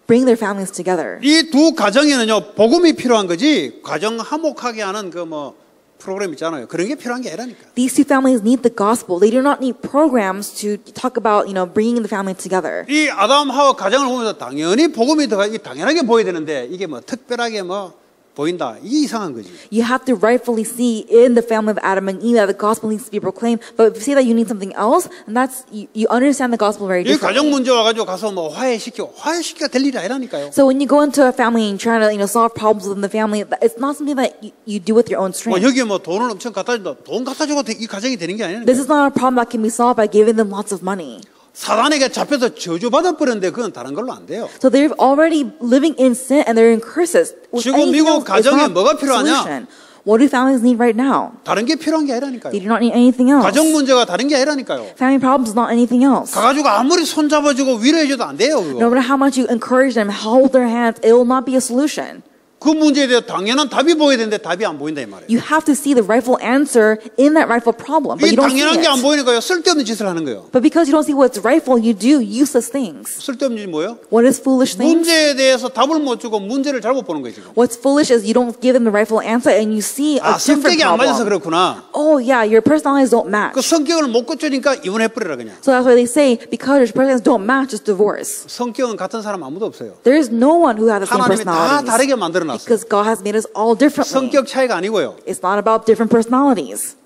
bring their families together. 이 두 가정에는요 복음이 필요한 거지 가정 화목하게 하는 그 뭐 프로그램 있잖아요. 그런 게 필요한 게 아니라니까. These two families need the gospel. They do not need programs to talk about, bringing the family together. 이 아담 하와 가정을 보면서 당연히 복음이 더 당연하게 보여야 되는데 이게 뭐 특별하게 뭐 보인다. 이게 이상한 거지. You have to rightfully see in the family of Adam and Eve that the gospel needs to be proclaimed. But if you say that you need something else, and that's you understand the gospel very 이 가정 differently. 문제 와가지고 가서 뭐 화해시키가 될 일이 아니라니까요. So when you go into a family and try to solve problems within the family, it's not something that you do with your own 뭐 strength. 여기에 뭐 돈을 엄청 갖다 준다. 돈 갖다 주고 이 가정이 되는 게 아니라니까. This is not a problem that can be solved by giving them lots of money. 사단에게 잡혀서 저주받아 버렸는데 그건 다른 걸로 안 돼요. So they're already living in sin and they're in curses. 지금 미국 가정에 뭐가 필요하냐? Solution. What do families need right now? 다른 게 필요한 게 아니라니까요. They do not need anything else. 가정 문제가 다른 게 아니라니까요. Family problems is not anything else. 가가지고 아무리 손잡아주고 위로해줘도 안 돼요. No 그거. matter how much you encourage them, hold their hands, it will not be a solution. 그 문제에 대해 당연한 답이 보여야 되는데 답이 안 보인다 이 말이에요. You have to see the rightful answer in that rightful problem, but 이 you don't see 당연한 게 안 it. 보이니까요. 쓸데없는 짓을 하는 거예요. But because you don't see what's rightful, you do useless things. 쓸데없는 짓이 뭐예요? What is foolish things? 문제에 대해서 답을 못 주고 문제를 잘못 보는 거예요 지금. What's foolish is you don't give them the rightful answer and you see 아 a different 성격이 안 맞아서 problem. 그렇구나. Oh yeah, your personalities don't match. 그 성격을 못 고쳐니까 이혼해버리라 그냥. So that's why they say because your personalities don't match, just divorce. 성격은 같은 사람 아무도 없어요. There is no one who has the same 하나님이 다 personalities 다르게 만들어놨어요. because God has made us all differently. 성격 차이가 아니고요. It's not about different personalities.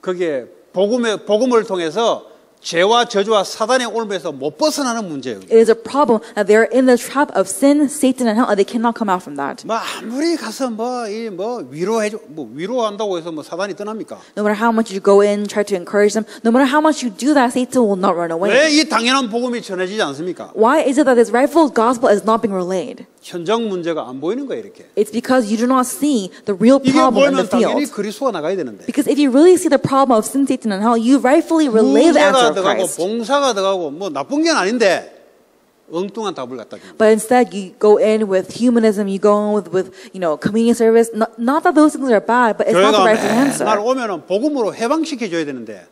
그게 복음을 통해서 죄와 저주와 사단의 올무에서 못 벗어나는 문제예요. It is a problem that they are in the trap of sin, Satan, and hell, and they cannot come out from that. 뭐 아무리 가서 위로한다고 해서 뭐 사단이 떠납니까? No matter how much you go in, try to encourage them, no matter how much you do that, Satan will not run away. 왜 이 당연한 복음이 전해지지 않습니까? Why is it that this rightful gospel is not being relayed? 현장 문제가 안 보이는 거예요 이렇게. It's because you do not see the real 이게 problem in the 보이면 당연히 field. 그리스도가 나가야 되는데. Because if you really see the problem of sin, Satan, and hell, you rightfully relay the 구제가 answer of 들어가고 Christ. 봉사가 들어가고 뭐 나쁜 게 아닌데 엉뚱한 답을 갖다 줍니다. But instead, you go in with humanism, you go in with community service. Not that those things are bad, but it's not the 교회가 rightful answer. 맨날 오면은 복음으로 해방시켜줘야 되는데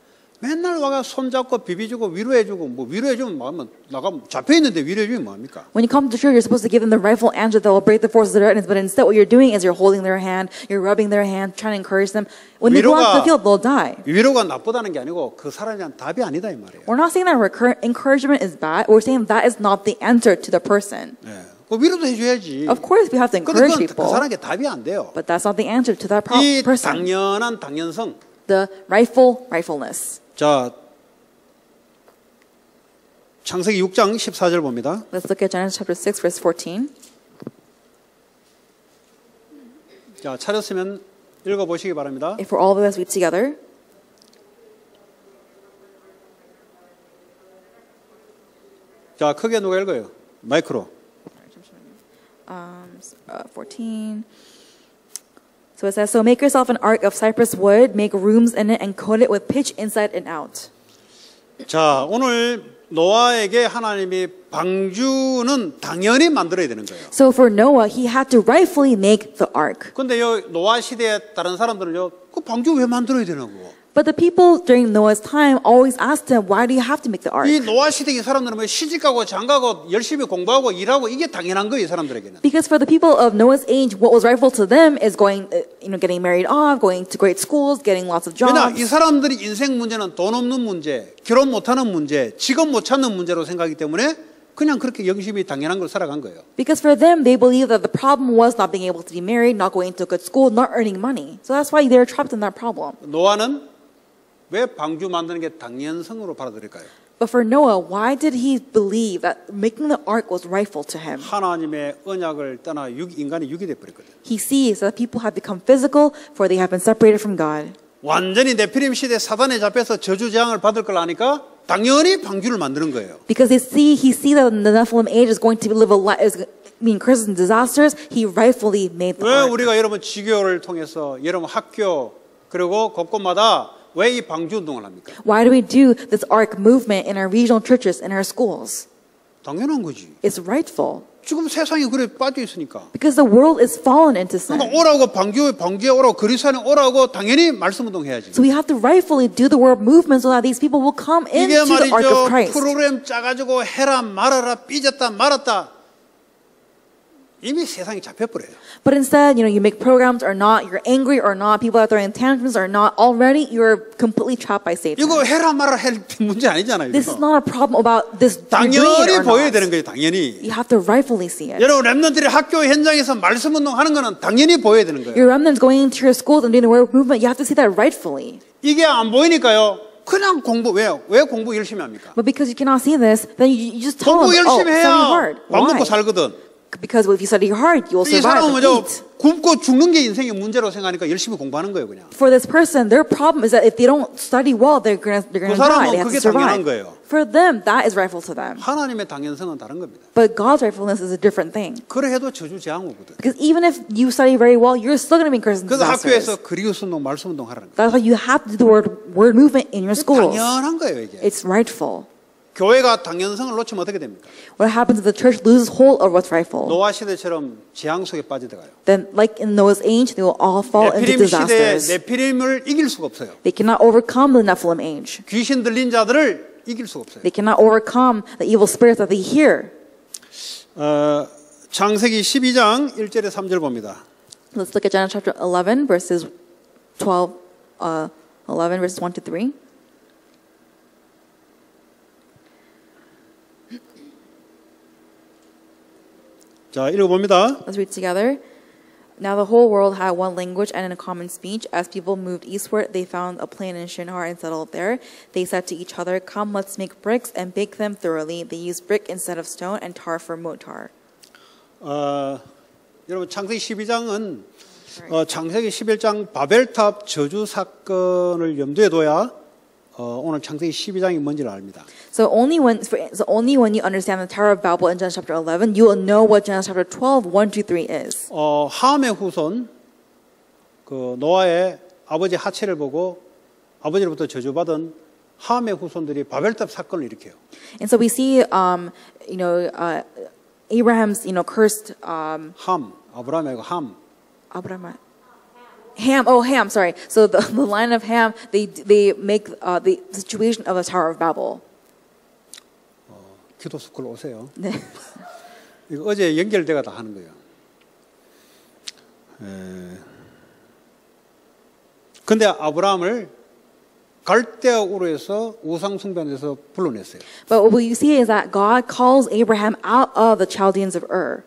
맨날 와가 손잡고 비비주고 위로해주고 뭐 위로해주면 마음은 나가면 잡혀있는데 위로해주면 뭐합니까? When you come to church, you're supposed to give them the rightful answer that will break the forces of darkness. But instead, what you're doing is you're holding their hand, you're rubbing their hand, trying to encourage them. When they go out to the field, they'll die. 위로가 나쁘다는 게 아니고 그 사람에 대한 답이 아니다 이 말이에요. We're not saying that encouragement is bad. We're saying that is not the answer to the person. 네. 그 위로도 해줘야지. Of course, we have to 근데 encourage 그 people, 사람에게 답이 안 돼요. but that's not the answer to that 이 person. 당연한 당연성. The rightfulness. 자, 창세기 6장 14절 봅니다. Let's look at Genesis chapter 6, verse 14. 자, 찾았으면 읽어보시기 바랍니다. If we're all of us read together. 자, 크게 누가 읽어요? 마이크로. 14. So it says, so make yourself an ark of cypress wood, make rooms in it, and coat it with pitch inside and out. 자, 오늘 노아에게 하나님이 방주는 당연히 만들어야 되는 거예요. So for Noah, he had to rightfully make the ark. 근데 요 노아 시대에 다른 사람들은요, 그 방주 왜 만들어야 되냐고. But the people during Noah's time always asked him, why do you have to make the ark? 이 노아 시대 이 사람들은 뭐 시집가고 장가고 열심히 공부하고 일하고 이게 당연한 거예요, 이 사람들에게는. Because for the people of Noah's age, what was rightful to them is going, getting married off, going to great schools, getting lots of 왜냐, jobs. 이 사람들이 인생 문제는 돈 없는 문제, 결혼 못하는 문제, 직업 못 찾는 문제로 생각하기 때문에 그냥 그렇게 영심이 당연한 걸 살아간 거예요. Because for them, they believe that the problem was not being able to be married, not going to a good school, not earning money. So that's why they're trapped in that problem. 노아는 왜 방주 만드는 게 당연성으로 받아들일까요? But for Noah, why did he believe that making the ark was rightful to him? 하나님의 언약을 떠나 인간이 육이 돼버렸거든. He sees that people have become physical, for they have been separated from God. 완전히 네피림 시대 사단에 잡혀서 저주재앙을 받을 걸 아니까 당연히 방주를 만드는 거예요. Because he see that the Nephilim age is going to live a life, is being cursed and disasters. He rightfully made the 왜 ark. 우리가 여러분 지교를 통해서 여러분 학교 그리고 곳곳마다 왜 이 방주 운동을 합니까? Why do we do this ark movement in our regional churches, in our schools? 당연한 거지. It's rightful. 지금 세상이 그래 빠져 있으니까. Because the world is fallen into sin. 그러니까 오라고 방주에 오라고 그리스도 안에 오라고 당연히 말씀 운동 해야지. So we have to rightfully do the word movement so that these people will come 이게 into the ark 말이죠. of Christ. 프로그램 짜가지고 해라 말아라 삐졌다 말았다. 이미 세상이 잡혀버려요. But instead, you make programs or not, you're angry or not, people are throwing tantrums or not, already you're completely trapped by Satan. 이거 해라 말아 할 문제 아니잖아요. This is 이거. not a problem about this degree 당연히 or 보여야 not. 되는 거예요. 당연히. You have to rightfully see it. 여러분 랩런들이 학교 현장에서 말씀 운동하는 거는 당연히 보여야 되는 거예요. Your remnants going into your schools and doing the word movement, you have to see that rightfully. 이게 안 보이니까요. 그냥 공부 왜 공부 열심히 합니까? But because you cannot see this, then you just tell 공부 them, 열심히 study hard. 해야 밥 Why? 먹고 살거든. Because if you study hard, you will 이 survive 사람은 and 저 eat. 굶고 죽는 게 인생의 문제로 생각하니까 열심히 공부하는 거예요, 그냥. For this person, their problem is that if they don't study well, they're gonna 그 die. They 사람은 have 그게 to 당연한 survive. 거예요. For them, that is rightful to them. 하나님의 당연성은 다른 겁니다. But God's rightfulness is a different thing. 그래 해도 저주재앙 오거든. Because even if you study very well, you're still going to be cursed and 그래서 disasters. 학교에서 그리스운동, 말씀운동 하라는 거예요. That's why you have to do the word movement in your schools. 당연한 거예요 이게. It's rightful. 교회가 당연성을 놓치면 어떻게 됩니까? What happens if the church loses hold of what's rightful? 노아 시대처럼 재앙 속에 빠져들어가요. Then, like in Noah's age, they will all fall into 네피림 시대에 disasters. 네피림을 이길 수가 없어요. They cannot overcome the Nephilim age. 귀신 들린 자들을 이길 수가 없어요. They cannot overcome the evil spirits that they hear. 창세기 12장 1절에 3절 봅니다. Let's look at Genesis chapter 11, verses 11 verses 1 to 3. 자, 읽어봅니다. Let's read together. Now the whole world had one language and a common speech. As people moved eastward, they found a plain in Shinar and settled there. They said to each other, "Come, let's make bricks and bake them thoroughly." They used brick instead of stone and tar for mortar. 여러분 창세기 12장은 창세기 11장 바벨탑 저주 사건을 염두에 둬야 오늘 창세기 12장이 뭔지를 압니다. So only when you understand the Tower of Babel in Genesis chapter 11, you will know what Genesis chapter 12, 1 to 3 is. 함의 후손 그 노아의 아버지 하체를 보고 아버지로부터 저주받은 함의 후손들이 바벨탑 사건을 일으켜요. And so we see, Abraham's, cursed. 함, 아브라함이고 함. Abraham. Ham. Sorry. So the line of Ham, they make the situation of the Tower of Babel. 기도 스쿨 오세요. 네. 이거 어제 연결돼가 다 하는 거예요. 근데 아브라함을 갈대아 우르에서 우상 숭배에서 불러냈어요. But what you see is that God calls Abraham out of the Chaldeans of Ur.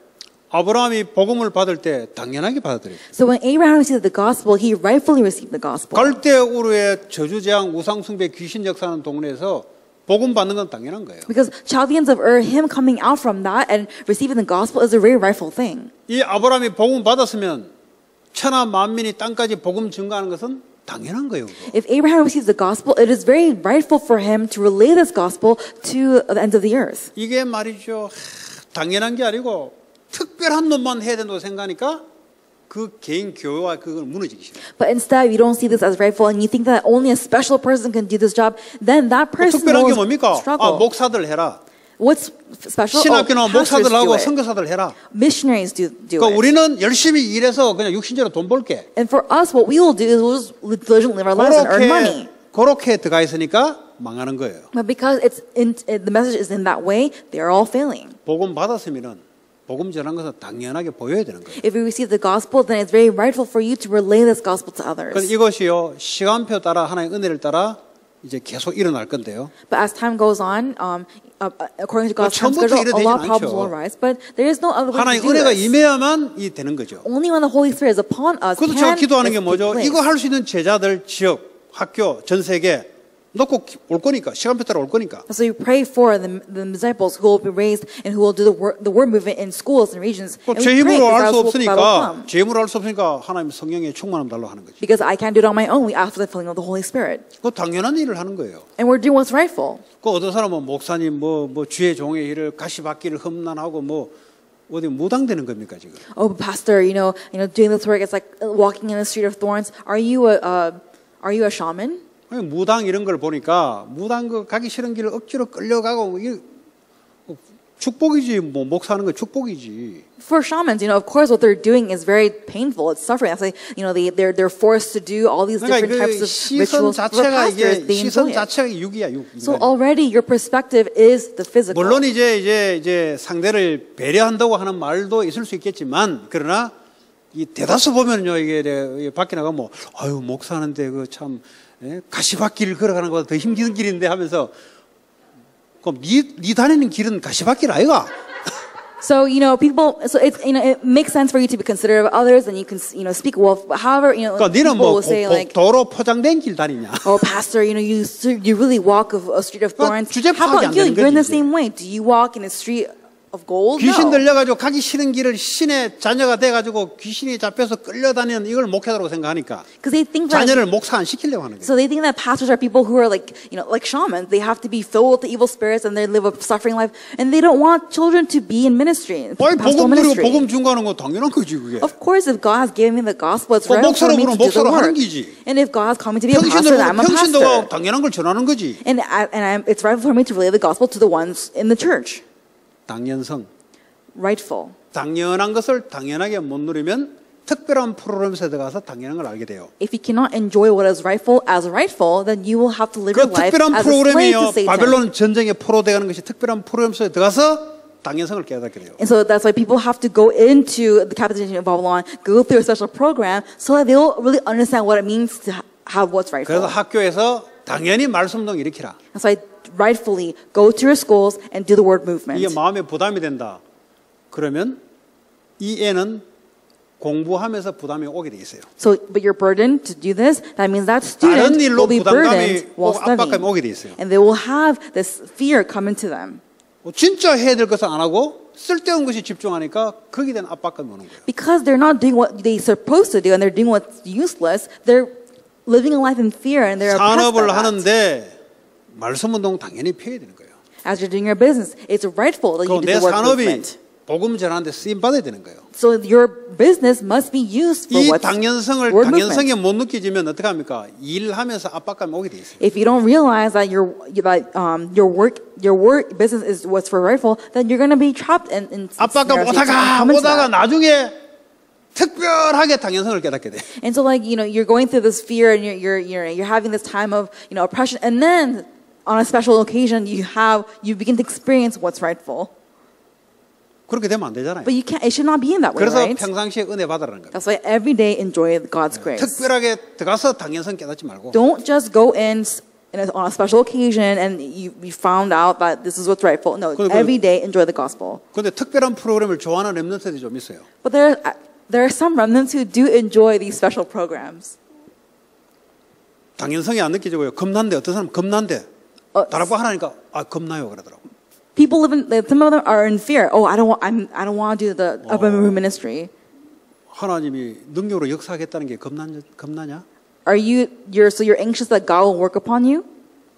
아브라함이 복음을 받을 때 당연하게 받아들였어요. So when Abraham received the gospel, he rightfully received the gospel. 갈대아 우르의 저주재앙 우상 숭배 귀신 역사하는 동네에서 복음 받는 건 당연한 거예요. Because Chaldeans of Ur, him coming out from that and receiving the gospel is a very rightful thing. 이 아브라함이 복음 받았으면 천하 만민이 땅까지 복음 증거하는 것은 당연한 거예요. 그거. If Abraham receives the gospel, it is very rightful for him to relay this gospel to the ends of the earth. 이게 말이죠. 당연한 게 아니고 특별한 놈만 해야 된다고 생각하니까 그 개인 교회와 그걸 무너지기 싫어요. But instead, you don't see this as rightful, and you think that only a special person can do this job. Then that person 특별한 게 will 뭡니까? struggle. 목사들 해라. What's special? 신학교는 Pastors do 목사들하고 it. 선교사들 해라. Missionaries do 그러니까 it. 우리는 열심히 일해서 그냥 육신적으로 돈 벌게. And for us, what we will do is we'll just diligently live our lives and earn money. 그렇게 들어가 있으니까 망하는 거예요. But because the message is in that way, they are all failing. 복음 받았으면은 복음 전한 것은 당연하게 보여야 되는 거예요. If you receive the gospel, then it's very rightful for you to relay this gospel to 그래서 others. 이것이요 시간표 따라 하나님의 은혜를 따라 이제 계속 일어날 건데요. But as time goes on, according to God's time 처음부터 schedule, a 이래 lot 되지는 of problems 않죠. will arise. But there is no other way to 하나님 do 은혜가 this. 임해야만 이 되는 거죠. Only when the Holy Spirit is upon us 그래서 제가 can 기도하는 게 this take 뭐죠? place. 이거 할 수 있는 제자들 지역, 학교, 전 세계 놓고 올 거니까 시간표 따라 올 거니까. So you pray for the disciples who will be raised and who will do the word movement in schools and regions. And 제 we pray 힘으로 할 that 수 God will 없으니까 come. 제 힘으로 할 수 없으니까 하나님 성령의 충만함 달라고 하는 거죠. Because I can't do it on my own, we ask for the filling of the Holy Spirit. 그 당연한 일을 하는 거예요. And we're doing what's rightful. 그 어떤 사람은 목사님 뭐 주의 종의 일을 가시밭길을 험난하고 뭐 어디 무당되는 겁니까 지금? Oh, pastor, doing this work, it's like walking in the street of thorns. Are you a shaman? 무당 이런 걸 보니까 무당 그 가기 싫은 길을 억지로 끌려가고 이게 축복이지 뭐 목사하는 거 축복이지. For shamans, of course, what they're doing is very painful. It's suffering. That's like, they're forced to do all these different 그러니까 types 그 of 시선 rituals. For 자체가 pastors, 이게 they 시선 enjoy it. 자체가 육이야 육. So already your perspective is the physical. 물론 이제 상대를 배려한다고 하는 말도 있을 수 있겠지만 그러나 이 대다수 보면요 이게 밖에 나가면 아유 목사하는데 그 참 가시밭길을 걸어가는 것보다 더 힘든 길인데 하면서 그럼 네 다니는 길은 가시밭길 아이가? So people. So it's it makes sense for you to be considerate of others, and you can speak well. However, 그러니까 people 너는 뭐 will say like, 도로 포장된 길 다니냐? "Oh, pastor, you really walk a street of thorns." 주제 How 파악이 안 about you? 되는 You're in the 거지, same way. Do you walk in a street of gold? 귀신 No. 들려가지고 가기 싫은 길을 신의 자녀가 돼가지고 귀신이 잡혀서 끌려다니는 이걸 목회자라고 생각하니까 Because they think that 자녀를 목사 안 시키려고 하는 거예요. so they think that pastors are people who are like, like shamans. They have to be filled with the evil spirits and they live a suffering life. And they don't want children to be in ministry, 아니 pastoral 복음 누리고 ministry. 복음 중과하는 거 당연한 거지 그게. Of course, if God has given me the gospel, it's 그 right for 목사로 me 부르면 to do the 목사로 하는 work. 기지. And if God's calling me to be a pastor, 평신도로 then I'm a 평신도가 pastor. 당연한 걸 전하는 거지. And it's right for me to relay the gospel to the ones in the church. 당연성. Rightful. 당연한 것을 당연하게 못 누리면 특별한 프로그램에 들어가서 당연한 걸 알게 돼요. If you cannot enjoy what is rightful as rightful, then you will have to live 그 your life 특별한 as a slave to 프로그램이요. Satan. 바벨론 전쟁에 포로되어가는 것이 특별한 프로그램 속에 들어가서 당연성을 깨닫게 돼요. And so that's why people have to go into the captivity of Babylon, go through a special program, so that they'll really understand what it means to have what's rightful. 그래서 학교에서 당연히 말씀운동 일으키라. That's why rightfully go to your schools and do the word movement. 이게 마음에 부담이 된다. 그러면 이 애는 공부하면서 부담이 오게 돼 있어요. So, but you're burdened to do this. That means that 다른 student 일로 will be burdened 부담감이 while 압박감이 studying, 오게 돼 있어요. and they will have this fear come into them. 진짜 해야 될 것을 안 하고 쓸데없는 것이 집중하니까 거기에 대한 압박감이 오는 거예요. Because they're not doing what they're supposed to do, and they're doing what's useless. They're living a life in fear, and they're oppressed by 산업을 that. 하는데 말씀운동 당연히 펴야 되는 거예요. As you're doing your business, it's rightful that you 그럼 do 내 the word 산업이 movement. 복음 전하는데 쓰임 받아야 되는 거예요. So your business must be used for 이 what's 당연성을 word 당연성에 movement. 못 느끼지면 어떻게 합니까? 일하면서 압박감이 오게 돼 있어요. If you don't realize that your work business is what's for rightful, then you're going to be trapped in 압박감 scenarios that 오다가 come into 오다가 that. 나중에 특별하게 당연성을 깨닫게 돼. And so, like, you're going through this fear and you're having this time of oppression, and then on a special occasion you begin to experience what's rightful. 그렇게 되면 안 되잖아요. But it should not be in that way, 그래서 right? 평상시에 은혜 받으라는 거예요. That's why every day enjoy God's grace. 특별하게 들어가서 당연성 깨닫지 말고 Don't just go in on a special occasion and you found out that this is what's rightful. No, every day enjoy the gospel. 근데 특별한 프로그램을 좋아하는 렘넌트들이 좀 있어요. But there are some remnants who do enjoy these special programs. 당연성이 안 느껴지고요. 겁난데 어떤 사람은 겁난데 다라고 하니까 겁나요 그러더라고. People some of them are in fear. Oh, I don't want to do the upper room ministry. 하나님이 능력으로 역사하겠다는 게 겁나냐? So you're anxious that God will work upon you?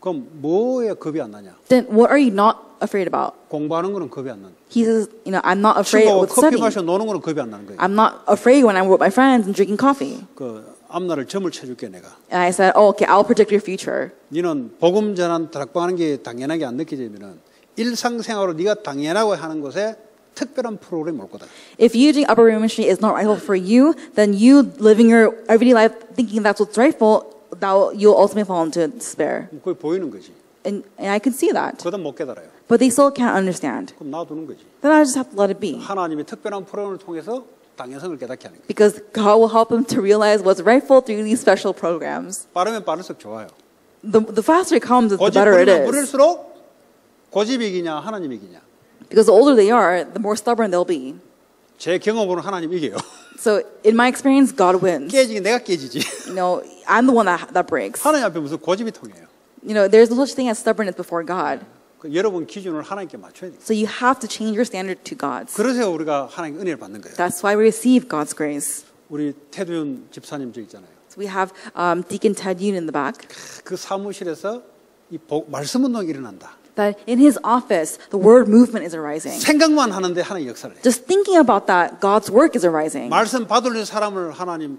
그럼 뭐에 겁이 안 나냐? Then what are you not afraid about? 공부하는 거는 겁이 안 난다. He says, I'm not afraid 친구하고 with 커피 studying. 마셔 노는 거는 겁이 안 나는 거예요. I'm not afraid when I'm with my friends and drinking coffee. 그 앞날을 점을 쳐줄게 내가. And I said, oh, okay, I'll predict your future. 너는 복음 전한 다락방하는 게 당연하게 안 느껴지면은 일상생활로 네가 당연하고 하는 것에 특별한 프로그램이 올 거다. If you doing upper room ministry is not rightful for you, then you living your everyday life thinking that's what's rightful, you'll ultimately fall into despair. 그게 보이는 거지. And I can see that. 그것도 못 깨달아요. But they still can't understand. 그럼 놔두는 거지. Then I just have to let it be. 하나님이 특별한 프로그램을 통해서 당연성을 깨닫게 하는 거예요. Because God will help them to realize what's rightful through these special programs. 빠르면 빠를수록 좋아요. The faster it comes, the 고집 better it 부리면 is. 부릴수록 고집이 이기냐 하나님이 이기냐. Because the older they are, the more stubborn they'll be. 제 경험으로는 하나님 이겨요. So in my experience, God wins. 깨지긴 내가 깨지지. I'm the one that breaks. 하나님 앞에 무슨 고집이 통해요. There's no such thing as stubbornness before God. 그 여러분 기준을 하나님께 맞춰야 돼요. So you have to change your standard to God's. 그래서 우리가 하나님 은혜를 받는 거예요. That's why we receive God's grace. 우리 태두윤 집사님 저 있잖아요. So we have Deacon Ted Yoon in the back. 그 사무실에서 이 말씀 운동이 일어난다. That in his office, the word movement is arising. 생각만 하는데 하나님 역사를 해요. Just thinking about that, God's work is arising. 말씀 받을 사람을 하나님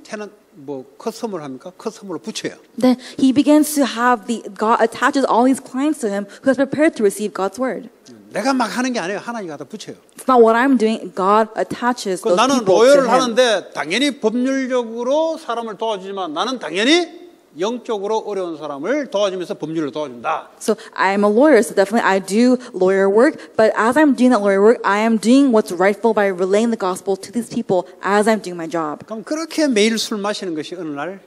컷선물 합니까? 컷선물로 붙여요. Then he begins to have God attaches all these clients to him who is prepared to receive God's word. 내가 막 하는 게 아니에요. 하나님이 갖다 붙여요. It's not what I'm doing. God attaches those 나는 people to 로열을 him. 하는데 당연히 법률적으로 사람을 도와주지만 나는 당연히 영적으로 어려운 사람을 도와주면서 법률을 도와준다. So I'm a lawyer, so definitely I do lawyer work. But as I'm doing that lawyer work, I am doing what's rightful by relaying the gospel to these people as I'm doing my job. 그럼 그렇게 매일 술 마시는 것이 어느 날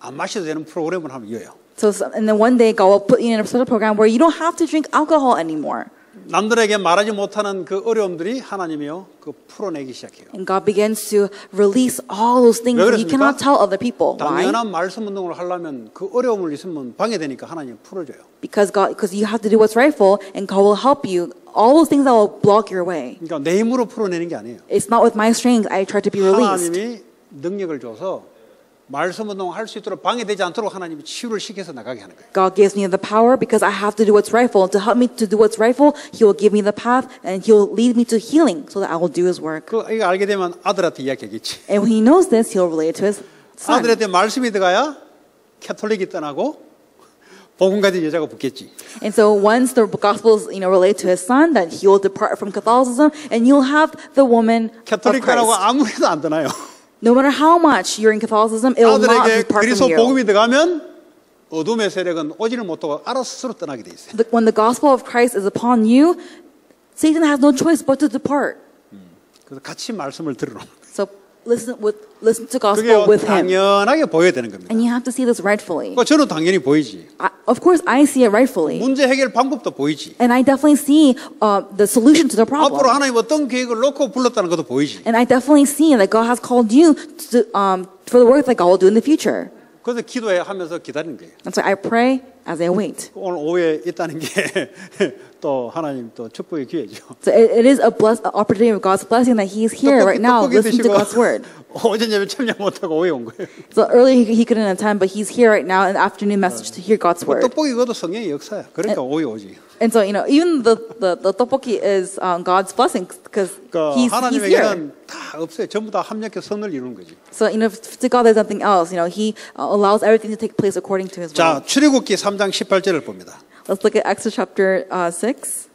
안 마셔도 되는 프로그램을 하면 이어요. So and then one day God will put you in a special program where you don't have to drink alcohol anymore. 남들에게 말하지 못하는 그 어려움들이 하나님이요 그 풀어내기 시작해요. And God begins to release all those things that you 그렇습니까? cannot tell other people. Why? 당연한 말씀 운동을 하려면 그 어려움을 있으면 방해되니까 하나님 풀어줘요. Because you have to do what's rightful, and God will help you. All those things that will block your way. 그러니까 내 힘으로 풀어내는 게 아니에요. It's not with my strength I try to be released. 하나님이 능력을 줘서 말씀 운동을 할 수 있도록 방해되지 않도록 하나님이 치유를 시켜서 나가게 하는 거예요. God gives me the power because I have to do what's rightful. To help me to do what's rightful, He will give me the path and He'll lead me to healing so that I will do His work. 그 이거 알게 되면 아들한테 이야기하겠지. And when He knows this, He'll relate it to His son. 아들한테 말씀이 들어가야 캐톨릭이 떠나고 복음 가진 여자가 붙겠지. And so once the gospels, relate to his son, that he will depart from Catholicism, and you'll have the woman of 캐톨릭 가라고 Christ. 아무래도 안 떠나요. No matter how much you're in Catholicism, it will not 아들에게 depart 그리스도 from you. 복음이 들어가면 어둠의 세력은 오지를 못하고 알아서 스스로 떠나게 돼 있어요. When the gospel of Christ is upon you, Satan has no choice but to depart. 그래서 같이 말씀을 들으러. So listen to 그게 gospel with him. 당연하게 보여야 되는 겁니다. And you have to see this rightfully. 저는 당연히 보이지. Of course, I see it rightfully. 문제 해결 방법도 보이지. And I definitely see the solution to the 앞으로 problem. 하나님 어떤 계획을 놓고 불렀다는 것도 보이지. And I definitely see that God has called you to, for the work that God will do in the future. 그래서 기도하면서 기다리는 거예요. And so I pray as I wait. 오늘 오후에 있다는 게 또 하나님 또 축복의 기회죠. So it is a opportunity of God's blessing that He's here right now listening to God's word. 오전 예배 참여 못하고 오후에 온 거예요. So earlier he couldn't attend, but he's here right now in the afternoon message to hear God's word. 떡볶이 그것도 성령의 역사야. 그러니까 오후에 오지. And so, even the tteokbokki is God's blessing because 그러니까 he's here. 하나님에게는 다 없어요. 전부 다 합력해서 선을 이루는 거지. So, to God there's nothing else. He allows everything to take place according to His will. 자, 출애굽기 3장 18절을 봅니다. Let's look at Exodus chapter 6.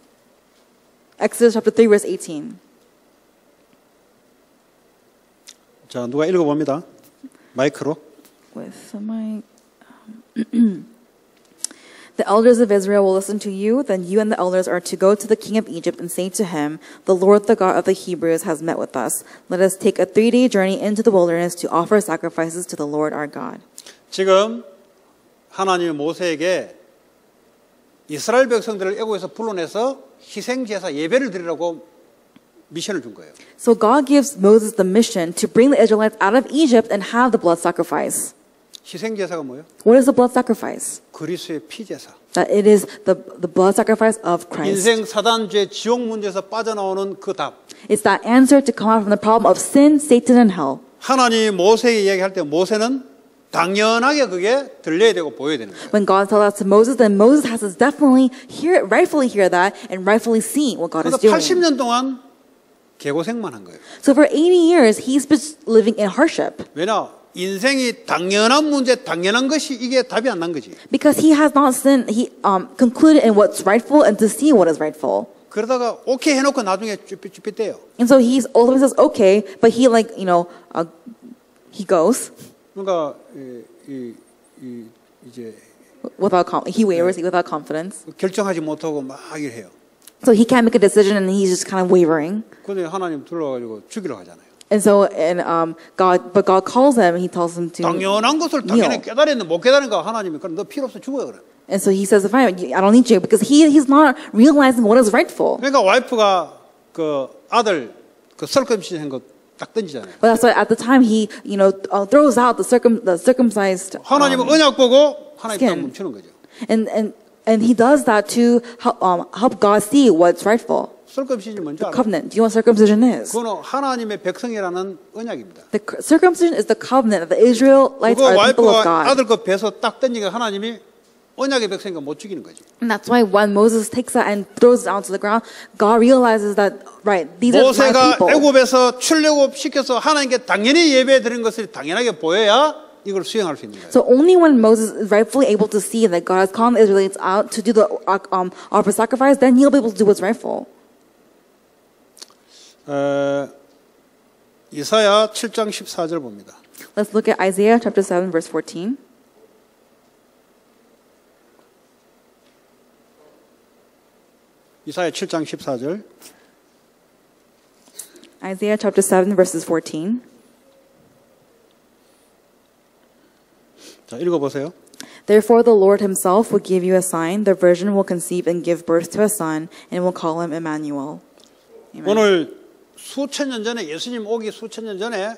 Exodus chapter 3, verse 18. 자, 누가 읽어봅니다. 마이크로. With the mic. The elders of Israel will listen to you. Then you and the elders are to go to the king of Egypt and say to him, "The Lord, the God of the Hebrews, has met with us. Let us take a 3-day journey into the wilderness to offer sacrifices to the Lord our God." 지금 하나님이 모세에게 이스라엘 백성들을 애국에서 불러내서 희생제사 예배를 드리라고 미션을 준 거예요. So God gives Moses the mission to bring the Israelites out of Egypt and have the blood sacrifice. 희생제사가 뭐예요? What is the blood sacrifice? 그리스도의 피제사. That it is the blood sacrifice of Christ. 인생 사단죄 지옥 문제에서 빠져나오는 그 답. It's that answer to come out from the problem of sin, Satan, and hell. 하나님이 모세에게 이야기할 때 모세는 당연하게 그게 들려야 되고 보여야 되는 거예요. When God tells that to Moses, then Moses has to definitely rightfully hear that and rightfully see what God is 그래서 doing. 80년 동안 개고생만 한 거예요. So for 80 years, he's been living in hardship. 왜냐? 인생이 당연한 문제, 당연한 것이 이게 답이 안 난 거지. Because he has not sinned, he concluded in what's rightful and to see what is rightful. 그러다가 오케이 해놓고 나중에 쭈삣쭈삣대요. And so he's ultimately says okay, but he he goes 그러니까 이제 he wavers without confidence. 결정하지 못하고 막 이래요. So he can't make a decision and he's just kind of wavering. 근데 하나님 불러가지고 죽이러 가잖아요. And so God calls him and he tells him to 당연한 것을 당연히 깨달았는데 못 깨달으니까 하나님이 그럼 너 필요 없어 죽어요 그래. And so he says, "Fine, I don't need you," because he's not realizing what is rightful. 그러니까 와이프가 그 아들 그 썰금신 한 거 딱 던지잖아요. But that's why at the time he throws out the circumcised 하나님은 언약 보고 하나님 딱 skin. 멈추는 거죠. And he does that to help God see what's rightful. 썰금신이 뭔지 알아요? Covenant. Do you know what circumcision is? 그거는 하나님의 백성이라는 언약입니다. The circumcision is the covenant that the Israelites 그거 are the people of 와이프가 God. 아들 거 배서 딱 던지니까 하나님이 언약의 백성이니까 못 죽이는 거지. And that's why when Moses takes that and throws it onto the ground, God realizes that, right, these are my 모세가 people. 애굽에서 출애굽 시켜서 하나님께 당연히 예배 드린 것을 당연하게 보여야 이걸 수행할 수 있는 거예요. So only when Moses is rightfully able to see that God has called the Israelites out to do the offer sacrifice, then he'll be able to do what's rightful. 이사야 7장 14절 봅니다. Let's look at Isaiah chapter 7, verse 14. 이사야 7장 14절. Isaiah chapter 7, verses 14. 자, 읽어보세요. Therefore the Lord himself will give you a sign. The virgin will conceive and give birth to a son, and will call him Emmanuel. Amen. 오늘 수천 년 전에 예수님 오기 수천 년 전에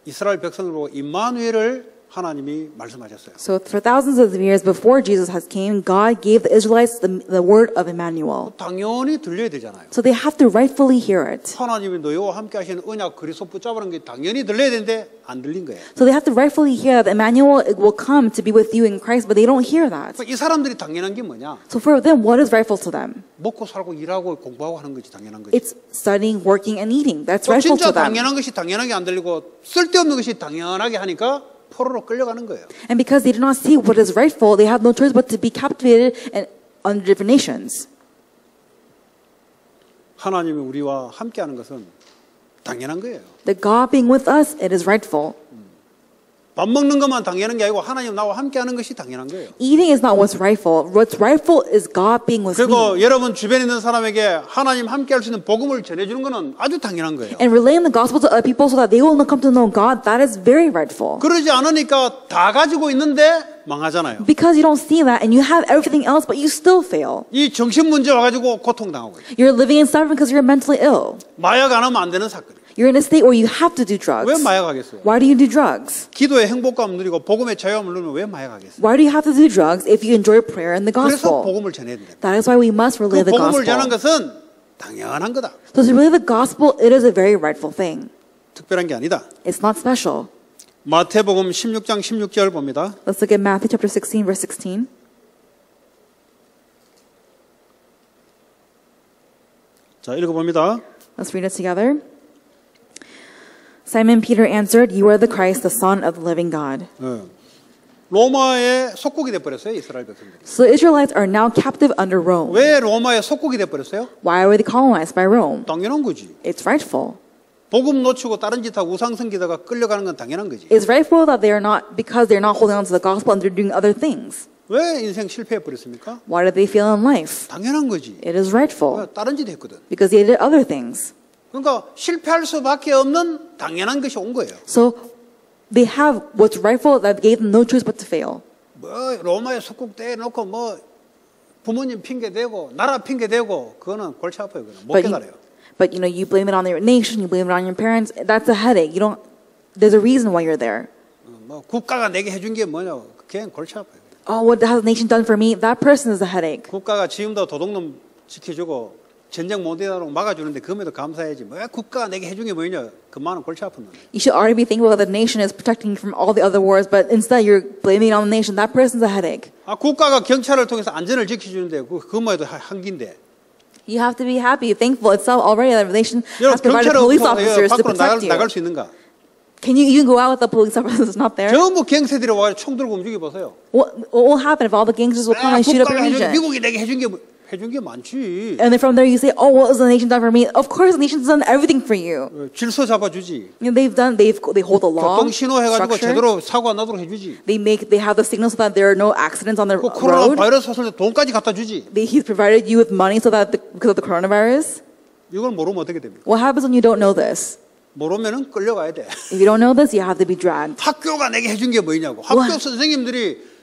이스라엘 백성을 보고 임마누엘을 하나님이 말씀하셨어요. So for thousands of years before Jesus has came, God gave the Israelites the word of Emmanuel. 당연히 들려야 되잖아요. So they have to rightfully hear it. 하나님이 너희와 함께 하시는 언약 그리스도 붙잡으라는 게 당연히 들려야 되는데 안 들린 거예요. So they have to rightfully hear that Emmanuel will come to be with you in Christ, but they don't hear that. 이 사람들이 당연한 게 뭐냐? So for them, what is rightful to them? 먹고 살고 일하고 공부하고 하는 것이 당연한 거지. It's studying, working, and eating. That's 또 rightful 진짜 to them. 당연한 것이 당연하게 안 들리고 쓸데없는 것이 당연하게 하니까 포로로 끌려가는 거예요. And because they do not see what is rightful, they have no choice but to be captivated and under different nations. 하나님이 우리와 함께하는 것은 당연한 거예요. That God being with us, it is rightful. 밥 먹는 것만 당연한 게 아니고 하나님 나와 함께하는 것이 당연한 거예요. Eating is not what's rightful. What's rightful is God being with 그리고 me. 여러분 주변에 있는 사람에게 하나님 함께할 수 있는 복음을 전해주는 것은 아주 당연한 거예요. And relaying the gospel to other people so that they will come to know God, that is very rightful. 그러지 않으니까 다 가지고 있는데 망하잖아요. Because you don't see that and you have everything else, but you still fail. 이 정신 문제 와가지고 고통당하고 있어요. You're living in suffering because you're mentally ill. 마약 안 하면 안 되는 사건이에요. You're in a state where you have to do drugs. 왜 마약하겠어요? Why do you do drugs? 기도의 행복감을 누리고 복음의 자유함을 누리면 왜 마약하겠어요? Why do you have to do drugs if you enjoy prayer and the 그래서 gospel? 복음을 전해야 됩니다. That is why we must relay 그 the 복음을 전하는 gospel. 것은 당연한 거다. So to relay the gospel, it is a very rightful thing. 특별한 게 아니다. It's not special. 마태복음 16장 16절 봅니다. Let's look at Matthew chapter 16, verse 16. 자, 읽어봅니다. Let's read it together. Simon Peter answered, "You are the Christ, the Son of the living God." 로마의 속국이 돼버렸어요, 이스라엘 백성들이. So the Israelites are now captive under Rome. 왜 로마의 속국이 돼버렸어요? Why were they colonized by Rome? 당연한 거지. It's rightful. 복음 놓치고 다른 짓 하고 우상 섬기다가 끌려가는 건 당연한 거지. It's rightful that they are not, because they're not holding on to the gospel and they're doing other things. 왜 인생 실패해버렸습니까? Why did they fail in life? 당연한 거지. It is rightful. 다른 짓 했거든. Because they did other things. 그러니까 실패할 수밖에 없는 당연한 것이 온 거예요. So they have what's rightful that gave them no choice but to fail. 뭐 로마의 속국 떼놓고 뭐 부모님 핑계 대고 나라 핑계 대고 그거는 골치 아파요. 그거는 못 깨달아요. But you know, you blame it on your nation, you blame it on your parents. That's a headache. You don't. There's a reason why you're there. 뭐 국가가 내게 해준 게 뭐냐? 그냥 골치 아파요. Oh, what has the nation done for me? That person is a headache. 국가가 지금도 도둑놈 지켜주고 전쟁 못 일어나도록 막아주는데 그럼에도 감사해야지. 왜 국가가 내게 해준 게 뭐냐? 그만은 골치 아픈 놈. You should already be thankful that the nation is protecting you from all the other wars, but instead you're blaming it on the nation. That person's a headache. 아 국가가 경찰을 통해서 안전을 지켜주는데 그것만 해도 한기인데. You have to be happy, thankful itself already that the nation has 여러분 provided 경찰을 police officers to 밖으로 protect you. 나갈 수 있는가? Can you even go out with the police officers not there? 전부 경세들이 와서 총 들고 움직여 보세요. What will happen if all the gangsters will come and shoot up your region? 미국이 내게 해준 게 많지. And then from there you say, oh, what has the nation done for me? Of course the nation's done everything for you. 질서 잡아주지. You know, they hold the law, 교통 신호 해가지고 structure. 제대로 사고 안 나도록 해주지. They have the signals so that there are no accidents on the 그 코로나 road. 바이러스 왔을 때 돈까지 갖다 주지. He's provided you with money so that because of the coronavirus. 이걸 모르면 어떻게 됩니까? What happens when you don't know this? 모르면은 끌려가야 돼. If you don't know this, you have to be dragged. 학교가 내게 해준 게 뭐냐고. 학교 선생님들이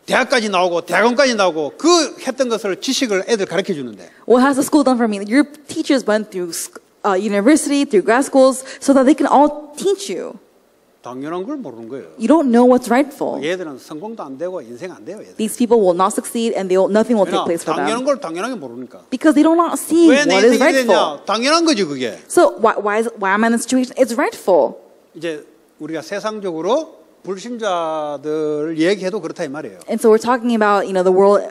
대학까지 나오고 대학원까지 나오고 그 했던 것을 지식을 애들 가르쳐 주는데. What has the school done for me? Your teachers went through university, through grad schools, so that they can all teach you. 당연한 걸 모르는 거예요. You don't know what's rightful. 얘들은 성공도 안 되고 인생 안 돼요. 얘들. These people will not succeed, and nothing will take place for 당연한 them 걸 당연하게 모르니까. because they do not see 왜 내 what is 인생이 rightful. 되냐? 당연한 거지 그게. So why am I in this situation? It's rightful. 이제 우리가 세상적으로 불신자들 얘기해도 그렇다 이 말이에요. And so we're talking about the world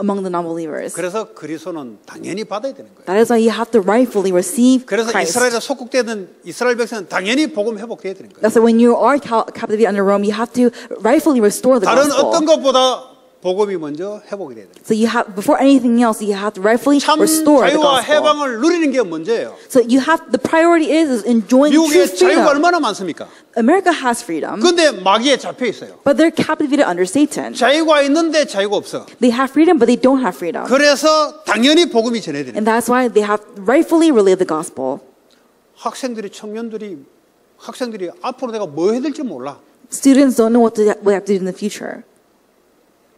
among the non-believers. 그래서 그리스도는 당연히 받아야 되는 거예요. That is why you have to rightfully receive 그래서 Christ. 이스라엘에 속국되는 이스라엘 백성은 당연히 복음 회복돼야 되는 거예요. That's why when you are captivated under Rome, you have to rightfully restore the 다른 gospel. 어떤 것보다 복음이 먼저 회복이 돼야 돼요. So you have, before anything else, you have to rightfully 참 restore the 자유와 gospel. 해방을 누리는 게 먼저예요. So you have, the priority is enjoying true 미국에 자유가 freedom. 얼마나 많습니까? America has freedom, 근데 마귀에 잡혀 있어요. but they're captivated under Satan. 자유가 있는데 자유가 없어. They have freedom, but they don't have freedom. 그래서 당연히 복음이 전해야 되는 And 거예요. that's why they have rightfully relayed the gospel. 학생들이 앞으로 내가 뭐 해야 될지 몰라. Students don't know what they have to do in the future.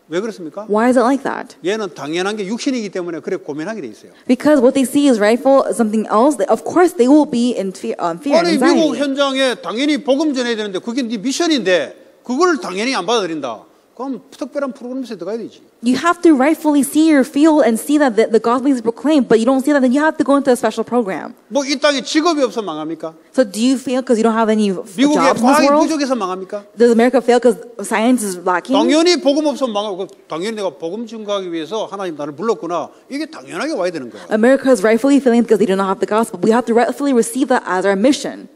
왜 그렇습니까? Why is it like that? 얘는 당연한 게 육신이기 때문에 그래 고민하게 돼 있어요. Because what they see is rightful, something else, of course they will be in fear and 아니 미국 anxiety. 현장에 당연히 복음 전해야 되는데 그게 네 미션인데 그걸 당연히 안 받아들인다. 그럼 특별한 프로그램에 들어가야 되지. You have to rightfully see your field and see that the gospel is proclaimed, but you don't see that, then you have to go into a special program. 뭐 이 땅에 직업이 없어 망합니까? So do you fail because you don't have any 미국에 jobs in this 과학이 world? 부족해서 망합니까? Does America fail because science is lacking? 당연히 복음 없으면 망하고 당연히 내가 복음 증거하기 위해서 하나님 나를 불렀구나. 이게 당연하게 와야 되는 거야. America is rightfully failing because they do not have the gospel. We have to rightfully receive that as our mission.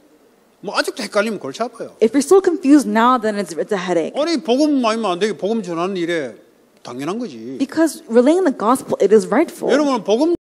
뭐 아직도 헷갈리면 골치 아파요. If you're still confused now, then it's a headache. 아니 복음 아니면 안 되게 복음 전하는 일에 당연한 거지. Because relaying the gospel, it is rightful. 여러분은 복음